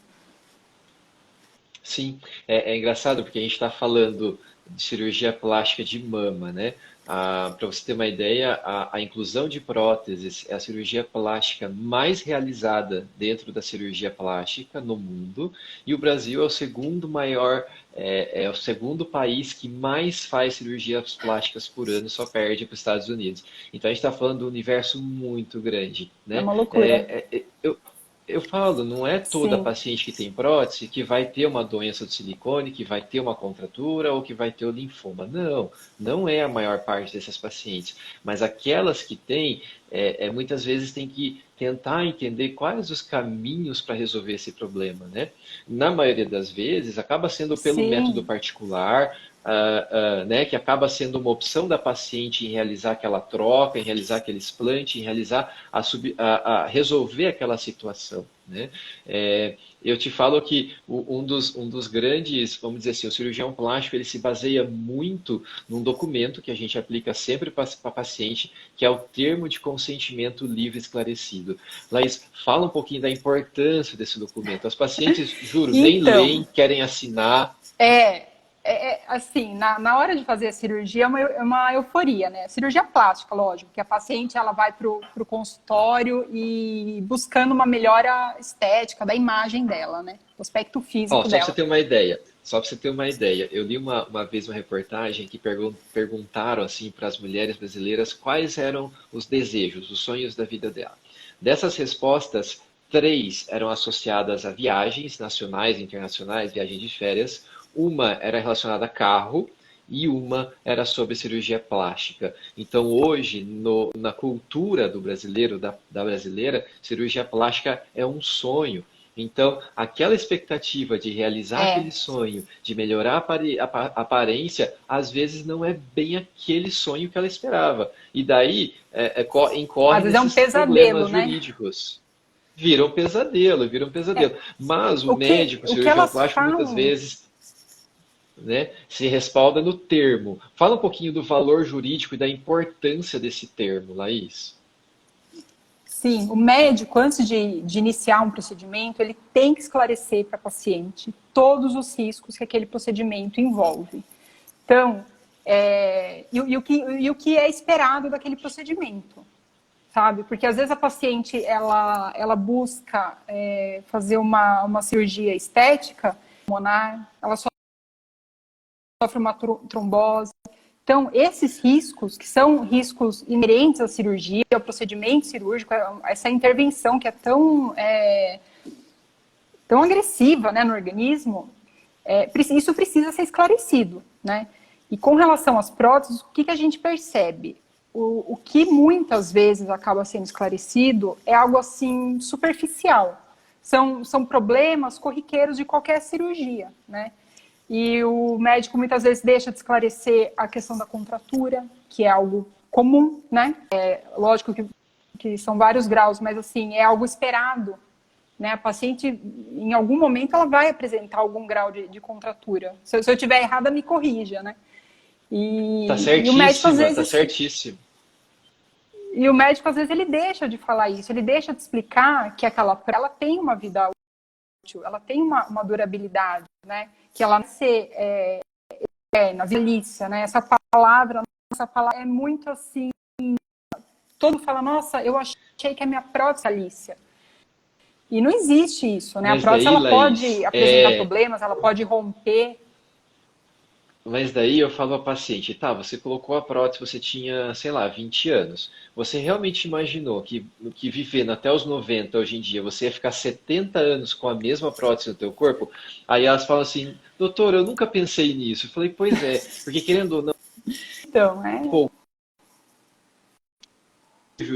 sim, é engraçado porque a gente está falando de cirurgia plástica de mama, né? Para você ter uma ideia, a inclusão de próteses é a cirurgia plástica mais realizada dentro da cirurgia plástica no mundo, e o Brasil é o segundo maior, é o segundo país que mais faz cirurgias plásticas por ano, só perde para os Estados Unidos. Então a gente está falando de um universo muito grande, É né? uma loucura. Eu falo, não é toda Sim, paciente que tem prótese que vai ter uma doença do silicone, que vai ter uma contratura ou que vai ter o linfoma. Não, não é a maior parte dessas pacientes. Mas aquelas que têm, muitas vezes tem que tentar entender quais os caminhos para resolver esse problema, né? Na maioria das vezes, acaba sendo pelo método sim, particular, né, que acaba sendo uma opção da paciente em realizar aquela troca, em realizar aquele explante, em realizar a resolver aquela situação, né? Eu te falo que um dos grandes, vamos dizer assim, o cirurgião plástico, ele se baseia muito num documento que a gente aplica sempre para a paciente, que é o termo de consentimento livre e esclarecido. Laís, fala um pouquinho da importância desse documento. As pacientes, juro, nem leem, querem assinar. Assim, na hora de fazer a cirurgia é uma euforia, né? Cirurgia plástica, lógico, que a paciente ela vai para o consultório e buscando uma melhora estética da imagem dela, né? Do aspecto físico Só dela. para você ter uma ideia, eu li uma vez uma reportagem que perguntaram assim para as mulheres brasileiras quais eram os desejos, os sonhos da vida dela. Dessas respostas, 3 eram associadas a viagens nacionais e internacionais, viagens de férias. Uma era relacionada a carro e uma era sobre cirurgia plástica. Então, hoje, na cultura do brasileiro, da brasileira, cirurgia plástica é um sonho. Então, aquela expectativa de realizar aquele sonho, de melhorar a aparência, às vezes não é bem aquele sonho que ela esperava. E daí incorre nesses problemas jurídicos. Vira um pesadelo. Mas o médico, o cirurgião plástico, muitas vezes, né, se respalda no termo. Fala um pouquinho do valor jurídico e da importância desse termo, Laís. Sim, o médico, antes de iniciar um procedimento, ele tem que esclarecer para a paciente todos os riscos que aquele procedimento envolve. Então, o que é esperado daquele procedimento, sabe? Porque às vezes a paciente ela busca fazer uma cirurgia estética, pulmonar, ela sofre uma trombose. Então, esses riscos, que são riscos inerentes à cirurgia, ao procedimento cirúrgico, essa intervenção que é tão agressiva, né, no organismo, isso precisa ser esclarecido, né? E com relação às próteses, o que a gente percebe? O que muitas vezes acaba sendo esclarecido é algo assim superficial. São problemas corriqueiros de qualquer cirurgia, né? E o médico muitas vezes deixa de esclarecer a questão da contratura, que é algo comum, né? Lógico que são vários graus, mas assim, é algo esperado, né? A paciente, em algum momento, ela vai apresentar algum grau de contratura. Se eu estiver errada, me corrija, né? Tá certíssimo, e o médico, às vezes, tá certíssimo. E o médico, às vezes, ele deixa de falar isso, ele deixa de explicar que ela tem uma vida útil, ela tem uma durabilidade, né? Que ela vai ser na velhice, né? Essa palavra é muito assim, todo mundo fala, nossa, eu achei que a minha prótese é Alicia. E não existe isso, né? Mas a prótese, daí, ela Laís, pode apresentar problemas, ela pode romper. Mas daí eu falo ao paciente, tá, você colocou a prótese, você tinha, sei lá, 20 anos. Você realmente imaginou que vivendo até os 90 hoje em dia, você ia ficar 70 anos com a mesma prótese no teu corpo? Aí elas falam assim, doutor, eu nunca pensei nisso. Eu falei, pois é, porque querendo ou não, Então,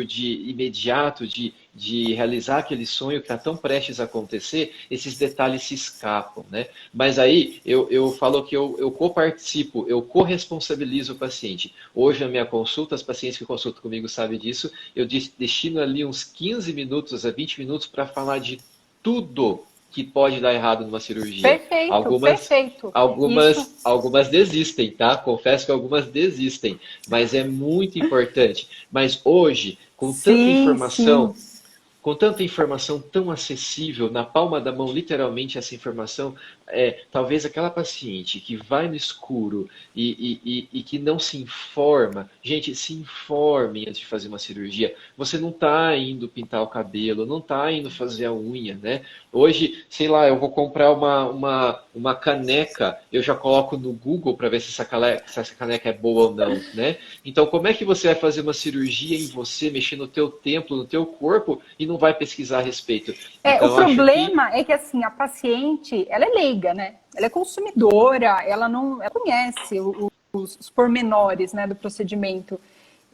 de imediato, de realizar aquele sonho que está tão prestes a acontecer, esses detalhes se escapam, né? Mas aí eu falo que eu coparticipo, eu corresponsabilizo o paciente. Hoje na minha consulta, as pacientes que consultam comigo sabem disso, eu destino ali uns 15 minutos a 20 minutos para falar de tudo que pode dar errado numa cirurgia. Perfeito. Algumas desistem, tá? Confesso que algumas desistem, mas é muito importante. Mas hoje, com tanta informação tão acessível, na palma da mão, literalmente essa informação, talvez aquela paciente que vai no escuro e que não se informa, gente, se informe antes de fazer uma cirurgia. Você não está indo pintar o cabelo, não está indo fazer a unha, né? Hoje, sei lá, eu vou comprar uma caneca, eu já coloco no Google para ver se essa caneca é boa ou não, né? Então, como é que você vai fazer uma cirurgia em você, mexer no teu templo, no teu corpo, e não vai pesquisar a respeito? Então, o problema é que assim, a paciente, ela é leiga, né? Ela é consumidora, ela conhece os pormenores, né, do procedimento.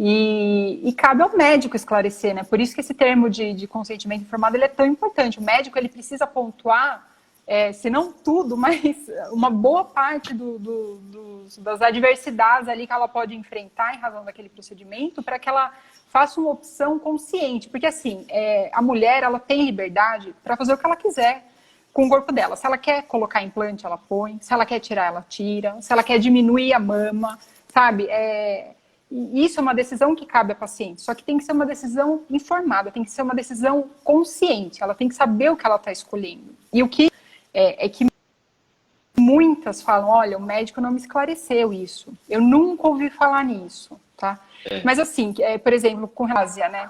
E cabe ao médico esclarecer, né? Por isso que esse termo de consentimento informado ele é tão importante. O médico ele precisa pontuar se não tudo, mas uma boa parte das adversidades ali que ela pode enfrentar em razão daquele procedimento, para que ela faça uma opção consciente. Porque, assim, a mulher, ela tem liberdade para fazer o que ela quiser com o corpo dela. Se ela quer colocar implante, ela põe. Se ela quer tirar, ela tira. Se ela quer diminuir a mama, sabe? E isso é uma decisão que cabe à paciente. Só que tem que ser uma decisão informada, tem que ser uma decisão consciente. Ela tem que saber o que ela está escolhendo. E o que é que muitas falam, olha, o médico não me esclareceu isso. Eu nunca ouvi falar nisso, tá? Mas assim, por exemplo, com relação, né?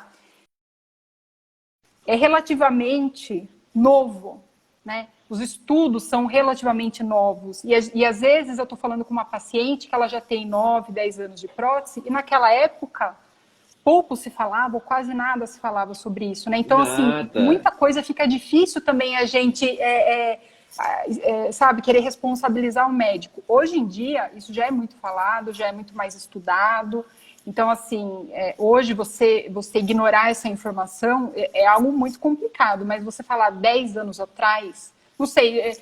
É relativamente novo, né? Os estudos são relativamente novos. E às vezes eu estou falando com uma paciente que ela já tem 9, 10 anos de prótese, e naquela época pouco se falava, ou quase nada se falava sobre isso, né? Então, assim, muita coisa fica difícil também a gente, sabe, querer responsabilizar o médico. Hoje em dia, isso já é muito falado, já é muito mais estudado. Então, assim, hoje você ignorar essa informação é algo muito complicado, mas você falar 10 anos atrás, não sei,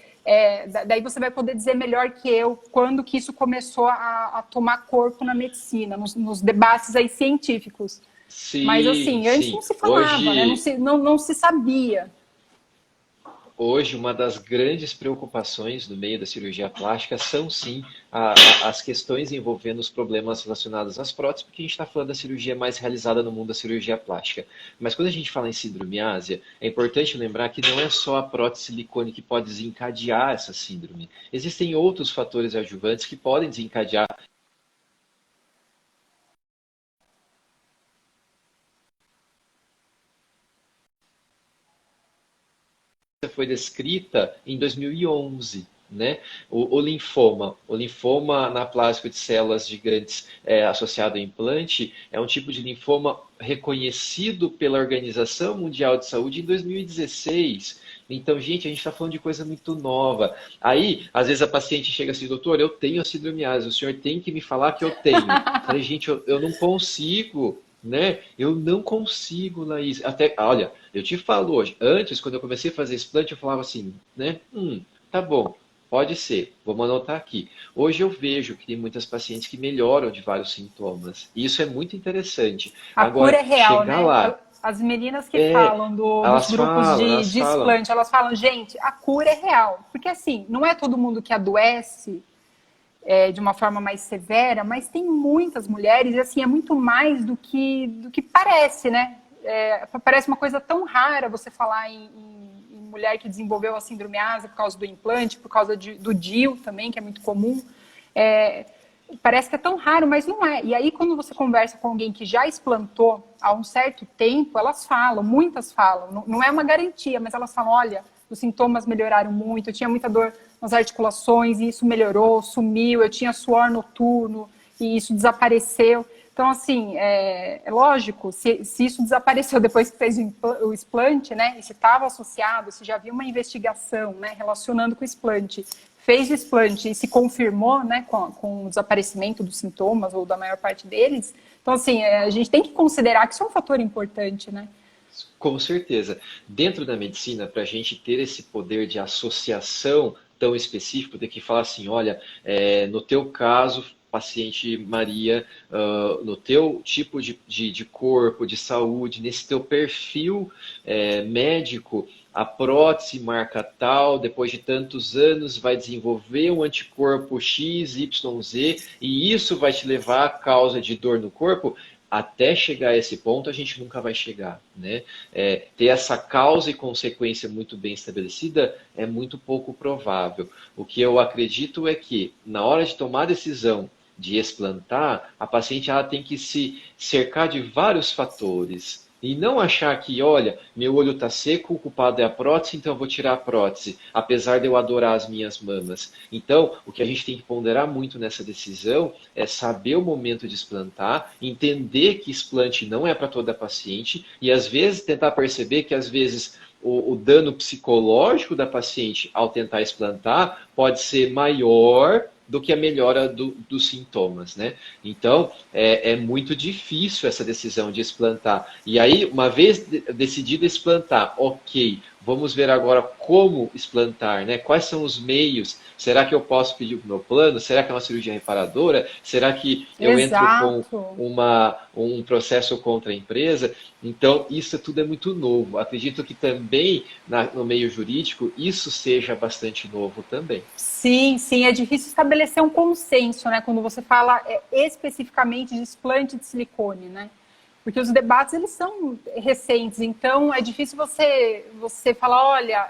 daí você vai poder dizer melhor que eu quando que isso começou a tomar corpo na medicina, nos debates aí científicos. Sim, mas, assim, antes não se falava, hoje... né? Não se sabia. Hoje, uma das grandes preocupações no meio da cirurgia plástica são, sim, as questões envolvendo os problemas relacionados às próteses, porque a gente está falando da cirurgia mais realizada no mundo da cirurgia plástica. Mas quando a gente fala em síndrome ásia, é importante lembrar que não é só a prótese silicone que pode desencadear essa síndrome. Existem outros fatores adjuvantes que podem desencadear foi descrita em 2011, né? O linfoma anaplásico de células gigantes associado ao implante é um tipo de linfoma reconhecido pela Organização Mundial de Saúde em 2016. Então, gente, a gente está falando de coisa muito nova. Aí, às vezes a paciente chega assim, doutor, eu tenho a síndrome ásia, o senhor tem que me falar que eu tenho. Eu falei, gente, eu não consigo, né? Eu não consigo, Laís. Até, olha, eu te falo hoje, antes, quando eu comecei a fazer explante, eu falava assim, né? Tá bom, pode ser, vamos anotar aqui. Hoje eu vejo que tem muitas pacientes que melhoram de vários sintomas. E isso é muito interessante. A Agora, cura é real, chegar né? lá, As meninas que falam nos elas grupos falam, elas de falam. explante, elas falam, gente, a cura é real. Porque assim, não é todo mundo que adoece de uma forma mais severa, mas tem muitas mulheres, e assim, é muito mais do que parece, né? Parece uma coisa tão rara você falar em mulher que desenvolveu a síndrome ásia por causa do implante, por causa do DIU também, que é muito comum. Parece que é tão raro, mas não é. E aí, quando você conversa com alguém que já explantou há um certo tempo, elas falam, muitas falam, não é uma garantia, mas elas falam, olha, os sintomas melhoraram muito, eu tinha muita dor nas articulações e isso melhorou, sumiu, eu tinha suor noturno e isso desapareceu. Então, assim, é lógico, se isso desapareceu depois que fez o explante, né, e se estava associado, se já havia uma investigação, né, relacionando com o explante, fez o explante e se confirmou, né, com o desaparecimento dos sintomas ou da maior parte deles, então, assim, a gente tem que considerar que isso é um fator importante, né? Com certeza. Dentro da medicina, para a gente ter esse poder de associação tão específico, ter que falar assim, olha, no teu caso, paciente Maria, no teu tipo de corpo, de saúde, nesse teu perfil médico, a prótese marca tal, depois de tantos anos vai desenvolver um anticorpo X, Y, Z, e isso vai te levar à causa de dor no corpo. Até chegar a esse ponto, a gente nunca vai chegar, né? Ter essa causa e consequência muito bem estabelecida é muito pouco provável. O que eu acredito é que, na hora de tomar a decisão de explantar, a paciente ela tem que se cercar de vários fatores. E não achar que, olha, meu olho está seco, o culpado é a prótese, então eu vou tirar a prótese, apesar de eu adorar as minhas mamas. Então, o que a gente tem que ponderar muito nessa decisão é saber o momento de explantar, entender que explante não é para toda paciente e, às vezes, tentar perceber que, às vezes, o dano psicológico da paciente ao tentar explantar pode ser maior do que a melhora dos sintomas, né? Então, é muito difícil essa decisão de explantar. E aí, uma vez decidido explantar, ok, vamos ver agora como explantar, né? Quais são os meios? Será que eu posso pedir para o meu plano? Será que é uma cirurgia reparadora? Será que eu entro com Exato. um processo contra a empresa? Então, isso tudo é muito novo. Acredito que também no meio jurídico isso seja bastante novo também. Sim, sim, é difícil estabelecer um consenso, né? Quando você fala especificamente de explante de silicone, né? Porque os debates, eles são recentes, então é difícil você falar, olha,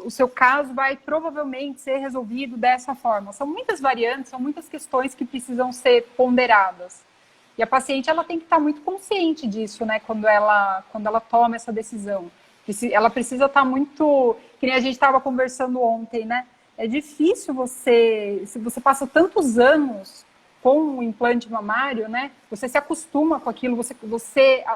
o seu caso vai provavelmente ser resolvido dessa forma. São muitas variantes, são muitas questões que precisam ser ponderadas. E a paciente, ela tem que estar muito consciente disso, né, quando ela toma essa decisão. Ela precisa estar muito, que nem a gente estava conversando ontem, né? É difícil se você passa tantos anos com o implante mamário, né? Você se acostuma com aquilo,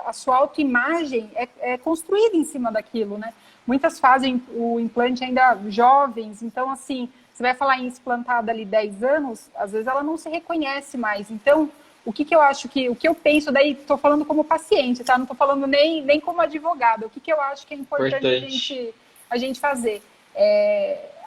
a sua autoimagem é construída em cima daquilo, né? Muitas fazem o implante ainda jovens, então, assim, você vai falar em explantada ali 10 anos, às vezes ela não se reconhece mais. Então, o que eu acho o que eu penso, daí estou falando como paciente, tá? Não estou falando nem como advogada. O que eu acho que é importante Importante. a gente fazer?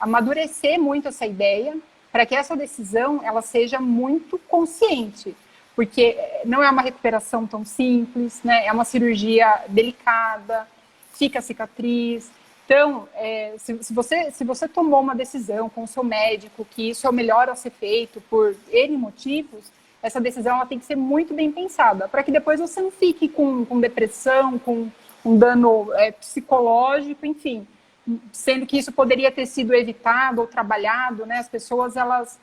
Amadurecer muito essa ideia, para que essa decisão ela seja muito consciente, porque não é uma recuperação tão simples, né? É uma cirurgia delicada, fica a cicatriz. Então, se você tomou uma decisão com o seu médico que isso é o melhor a ser feito por N motivos, essa decisão ela tem que ser muito bem pensada, para que depois você não fique com depressão, com um dano psicológico, enfim, sendo que isso poderia ter sido evitado ou trabalhado, né? As pessoas, elas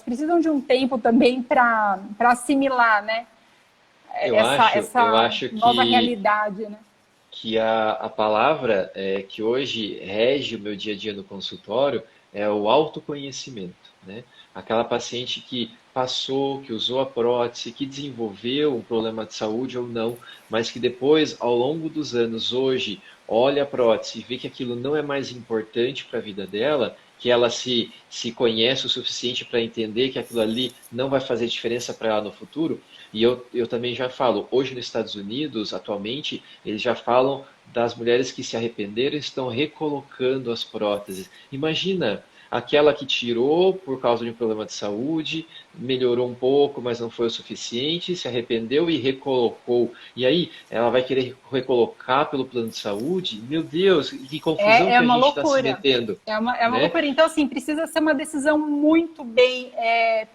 precisam de um tempo também para assimilar, né? Eu Essa acho nova realidade, né? que a palavra que hoje rege o meu dia a dia no consultório é o autoconhecimento, né? Aquela paciente que passou, que usou a prótese, que desenvolveu um problema de saúde ou não, mas que depois, ao longo dos anos, hoje, olha a prótese e vê que aquilo não é mais importante para a vida dela, que ela se conhece o suficiente para entender que aquilo ali não vai fazer diferença para ela no futuro. E eu também já falo, hoje nos Estados Unidos, atualmente, eles já falam das mulheres que se arrependeram e estão recolocando as próteses. Imagina, aquela que tirou por causa de um problema de saúde, melhorou um pouco, mas não foi o suficiente, se arrependeu e recolocou. E aí, ela vai querer recolocar pelo plano de saúde? Meu Deus, que confusão É que a uma gente está se loucura. metendo, É uma né? loucura. Então, assim, precisa ser uma decisão muito bem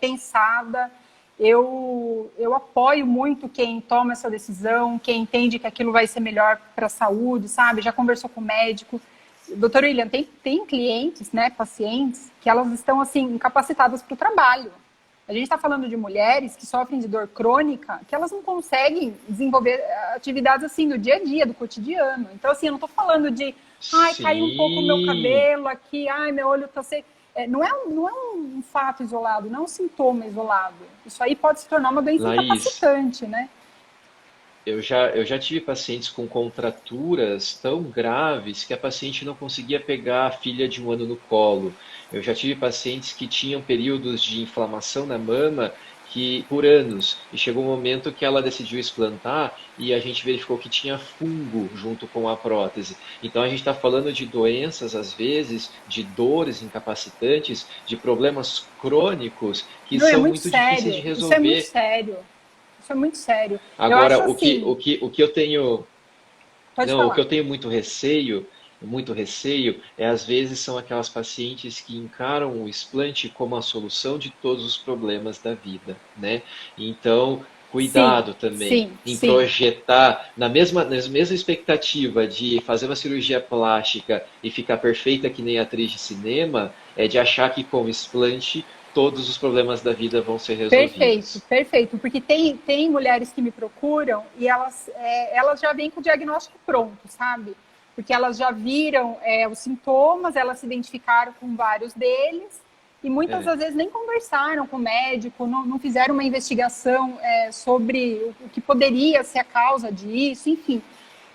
pensada. Eu apoio muito quem toma essa decisão, quem entende que aquilo vai ser melhor para a saúde, sabe? Já conversou com o médico. Doutor William, tem clientes, né, pacientes, que elas estão, assim, incapacitadas para o trabalho. A gente está falando de mulheres que sofrem de dor crônica, que elas não conseguem desenvolver atividades, assim, do dia a dia, do cotidiano. Então, assim, eu não estou falando de, ai, caiu um pouco o meu Sim, cabelo aqui, ai, meu olho está seco. Não é um fato isolado, não é um sintoma isolado. Isso aí pode se tornar uma doença Laís, incapacitante, né? eu já tive pacientes com contraturas tão graves que a paciente não conseguia pegar a filha de 1 ano no colo. Eu já tive pacientes que tinham períodos de inflamação na mama que por anos, e chegou um momento que ela decidiu explantar e a gente verificou que tinha fungo junto com a prótese. Então a gente está falando de doenças, às vezes, de dores incapacitantes, de problemas crônicos que Não, é são muito muito difíceis de sério. Isso é muito resolver. sério. Isso é muito sério. Eu acho Agora, assim, o que eu tenho, pode não, o que falar. eu tenho muito receio é às vezes são aquelas pacientes que encaram o explante como a solução de todos os problemas da vida, né? Então, Sim, cuidado também sim, em sim. projetar na mesma expectativa de fazer uma cirurgia plástica e ficar perfeita que nem atriz de cinema, é de achar que com o explante todos os problemas da vida vão ser Perfeito, resolvidos. perfeito. Porque tem mulheres que me procuram e elas já vêm com o diagnóstico pronto, sabe? Porque elas já viram os sintomas, elas se identificaram com vários deles e muitas É. das vezes nem conversaram com o médico, não fizeram uma investigação sobre o que poderia ser a causa disso, enfim.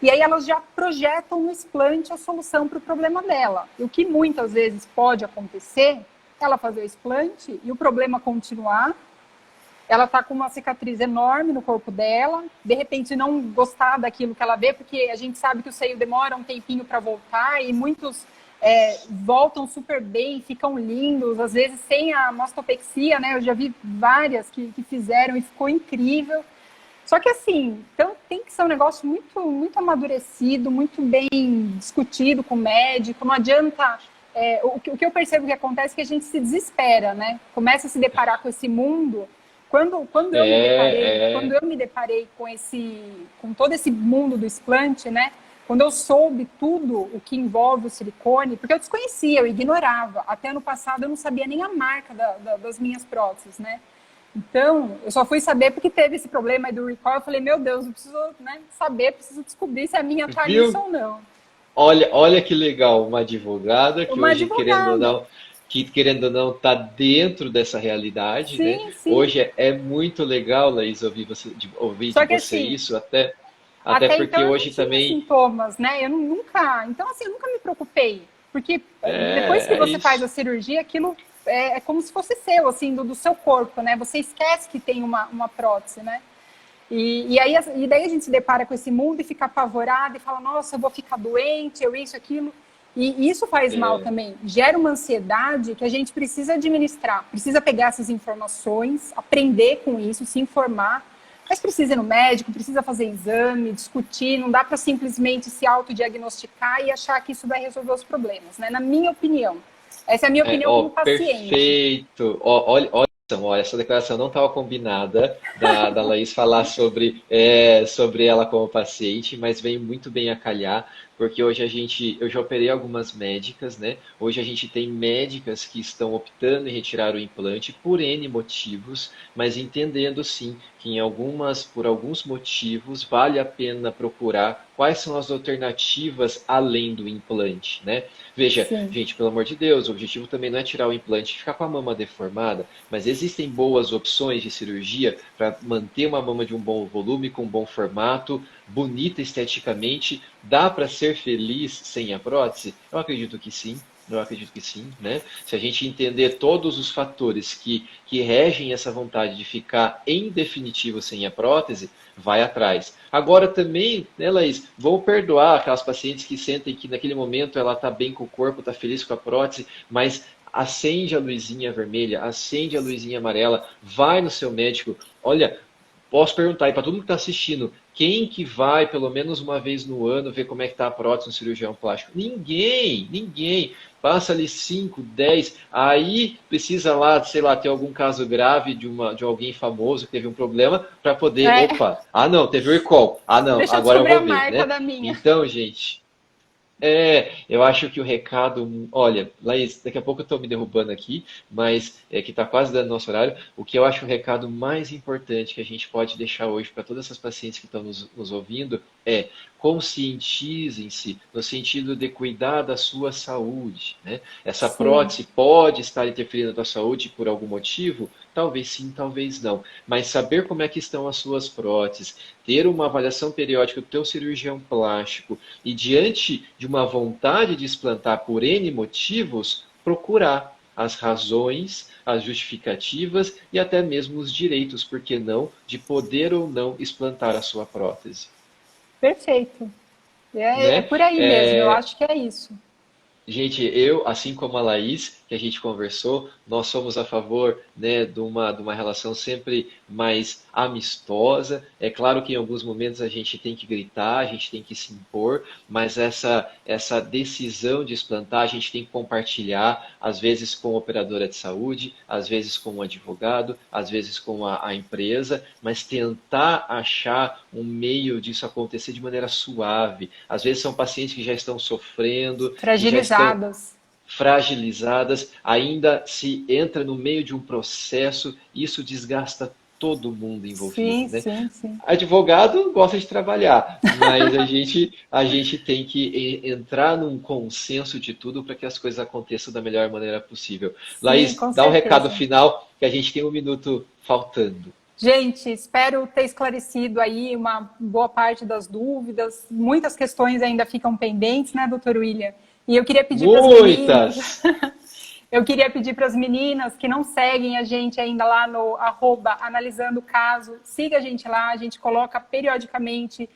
E aí elas já projetam no explante a solução para o problema dela. E o que muitas vezes pode acontecer, ela fazer o explante e o problema continuar, ela tá com uma cicatriz enorme no corpo dela, de repente não gostar daquilo que ela vê, porque a gente sabe que o seio demora um tempinho para voltar e muitos voltam super bem, ficam lindos, às vezes sem a mastopexia, né? Eu já vi várias que fizeram e ficou incrível. Só que assim, então tem que ser um negócio muito, muito amadurecido, muito bem discutido com o médico, não adianta... o que eu percebo que acontece é que a gente se desespera, né? Começa a se deparar com esse mundo. Quando eu me deparei com todo esse mundo do explante, né? Quando eu soube tudo o que envolve o silicone, porque eu desconhecia, eu ignorava. Até ano passado eu não sabia nem a marca das minhas próteses, né? Então, eu só fui saber porque teve esse problema aí do recall. Eu falei, meu Deus, eu preciso, né, saber, preciso descobrir se a minha tá nisso ou não. Olha que legal, uma advogada que Uma hoje, advogada. querendo ou não, está dentro dessa realidade, né? Sim, sim. Hoje é muito legal, Laís, ouvir Só de que você assim, isso, até até então porque eu não hoje tinha também sintomas, né? Eu nunca, então assim, eu nunca me preocupei, porque depois que é você faz isso. a cirurgia, aquilo é como se fosse seu, assim, do seu corpo, né? Você esquece que tem uma prótese, né? E daí a gente se depara com esse mundo e fica apavorado e fala, nossa, eu vou ficar doente, eu isso, aquilo. E isso faz mal É, também. Gera uma ansiedade que a gente precisa administrar, precisa pegar essas informações, aprender com isso, se informar. Mas precisa ir no médico, precisa fazer exame, discutir, não dá para simplesmente se autodiagnosticar e achar que isso vai resolver os problemas, né? Na minha opinião. Essa é a minha opinião como paciente. perfeito. Olha, essa declaração não estava combinada da Laís falar sobre ela como paciente, mas veio muito bem a calhar, porque hoje eu já operei algumas médicas, né? Hoje a gente tem médicas que estão optando em retirar o implante por N motivos, mas entendendo sim que por alguns motivos, vale a pena procurar quais são as alternativas além do implante, né? Veja, Sim, gente, pelo amor de Deus, o objetivo também não é tirar o implante e ficar com a mama deformada, mas existem boas opções de cirurgia para manter uma mama de um bom volume, com um bom formato, bonita esteticamente. Dá para ser feliz sem a prótese? Eu acredito que sim. Eu acredito que sim, né? Se a gente entender todos os fatores que regem essa vontade de ficar em definitivo sem a prótese, vai atrás. Agora também, né, Laís, vou perdoar aquelas pacientes que sentem que naquele momento ela está bem com o corpo, está feliz com a prótese, mas acende a luzinha vermelha, acende a luzinha amarela, vai no seu médico. Olha, posso perguntar aí para todo mundo que está assistindo, quem que vai pelo menos uma vez no ano ver como é que está a prótese no cirurgião plástico? Ninguém, ninguém. Passa ali 5, 10, aí precisa lá, sei lá, ter algum caso grave de alguém famoso que teve um problema para poder, é, opa, ah não, teve recall, ah não, deixa eu agora eu descobrir a vou ver, marca né? da minha. Então, gente, eu acho que o recado. Olha, Laís, daqui a pouco eu estou me derrubando aqui, mas é que está quase dando nosso horário. O que eu acho o recado mais importante que a gente pode deixar hoje para todas essas pacientes que estão nos ouvindo é conscientizem-se no sentido de cuidar da sua saúde, né? Essa Sim, prótese pode estar interferindo na tua saúde por algum motivo? Talvez sim, talvez não. Mas saber como é que estão as suas próteses, ter uma avaliação periódica do teu cirurgião plástico, e diante de uma vontade de explantar por N motivos, procurar as razões, as justificativas e até mesmo os direitos, por que não, de poder ou não explantar a sua prótese, perfeito. É né? por aí mesmo, eu acho que é isso. Gente, eu, assim como a Laís, que a gente conversou, nós somos a favor, né, de uma relação sempre mais amistosa. É claro que em alguns momentos a gente tem que gritar, a gente tem que se impor, mas essa decisão de explantar a gente tem que compartilhar, às vezes com a operadora de saúde, às vezes com o advogado, às vezes com a empresa, mas tentar achar um meio disso acontecer de maneira suave. Às vezes são pacientes que já estão sofrendo, que já estão Fragilizadas. fragilizadas, ainda se entra no meio de um processo, isso desgasta todo mundo envolvido, Sim, né? sim, sim. Advogado gosta de trabalhar, mas a gente tem que entrar num consenso de tudo para que as coisas aconteçam da melhor maneira possível. Sim, Laís, com dá o recado certeza. final, que a gente tem um minuto faltando. Gente, espero ter esclarecido aí uma boa parte das dúvidas. Muitas questões ainda ficam pendentes, né, doutor William? E eu queria pedir para as meninas, Muitas! Eu queria pedir para as meninas que não seguem a gente ainda lá no @analisando o caso, siga a gente lá, a gente coloca periodicamente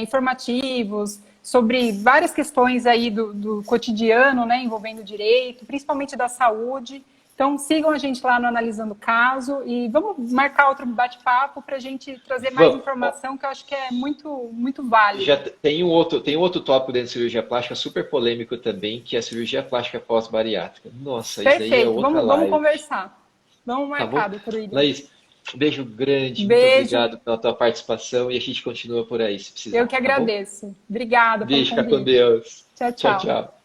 informativos sobre várias questões aí do cotidiano, né, envolvendo direito, principalmente da saúde. Então, sigam a gente lá no Analisando o Caso e vamos marcar outro bate-papo para a gente trazer mais informação, que eu acho que é muito, muito válido. Já tem um outro tópico dentro de cirurgia plástica super polêmico também, que é a cirurgia plástica pós-bariátrica. Nossa, Perfeito. Isso aí é outra live. Vamos conversar. Vamos Tá bom? marcar, doutor William. Laís, um beijo grande, muito Beijo. obrigado pela tua participação e a gente continua por aí, se precisar. Eu que tá bom? agradeço. Obrigada pelo Beijo, fica com convite. Deus. Tchau, Tchau, tchau. tchau.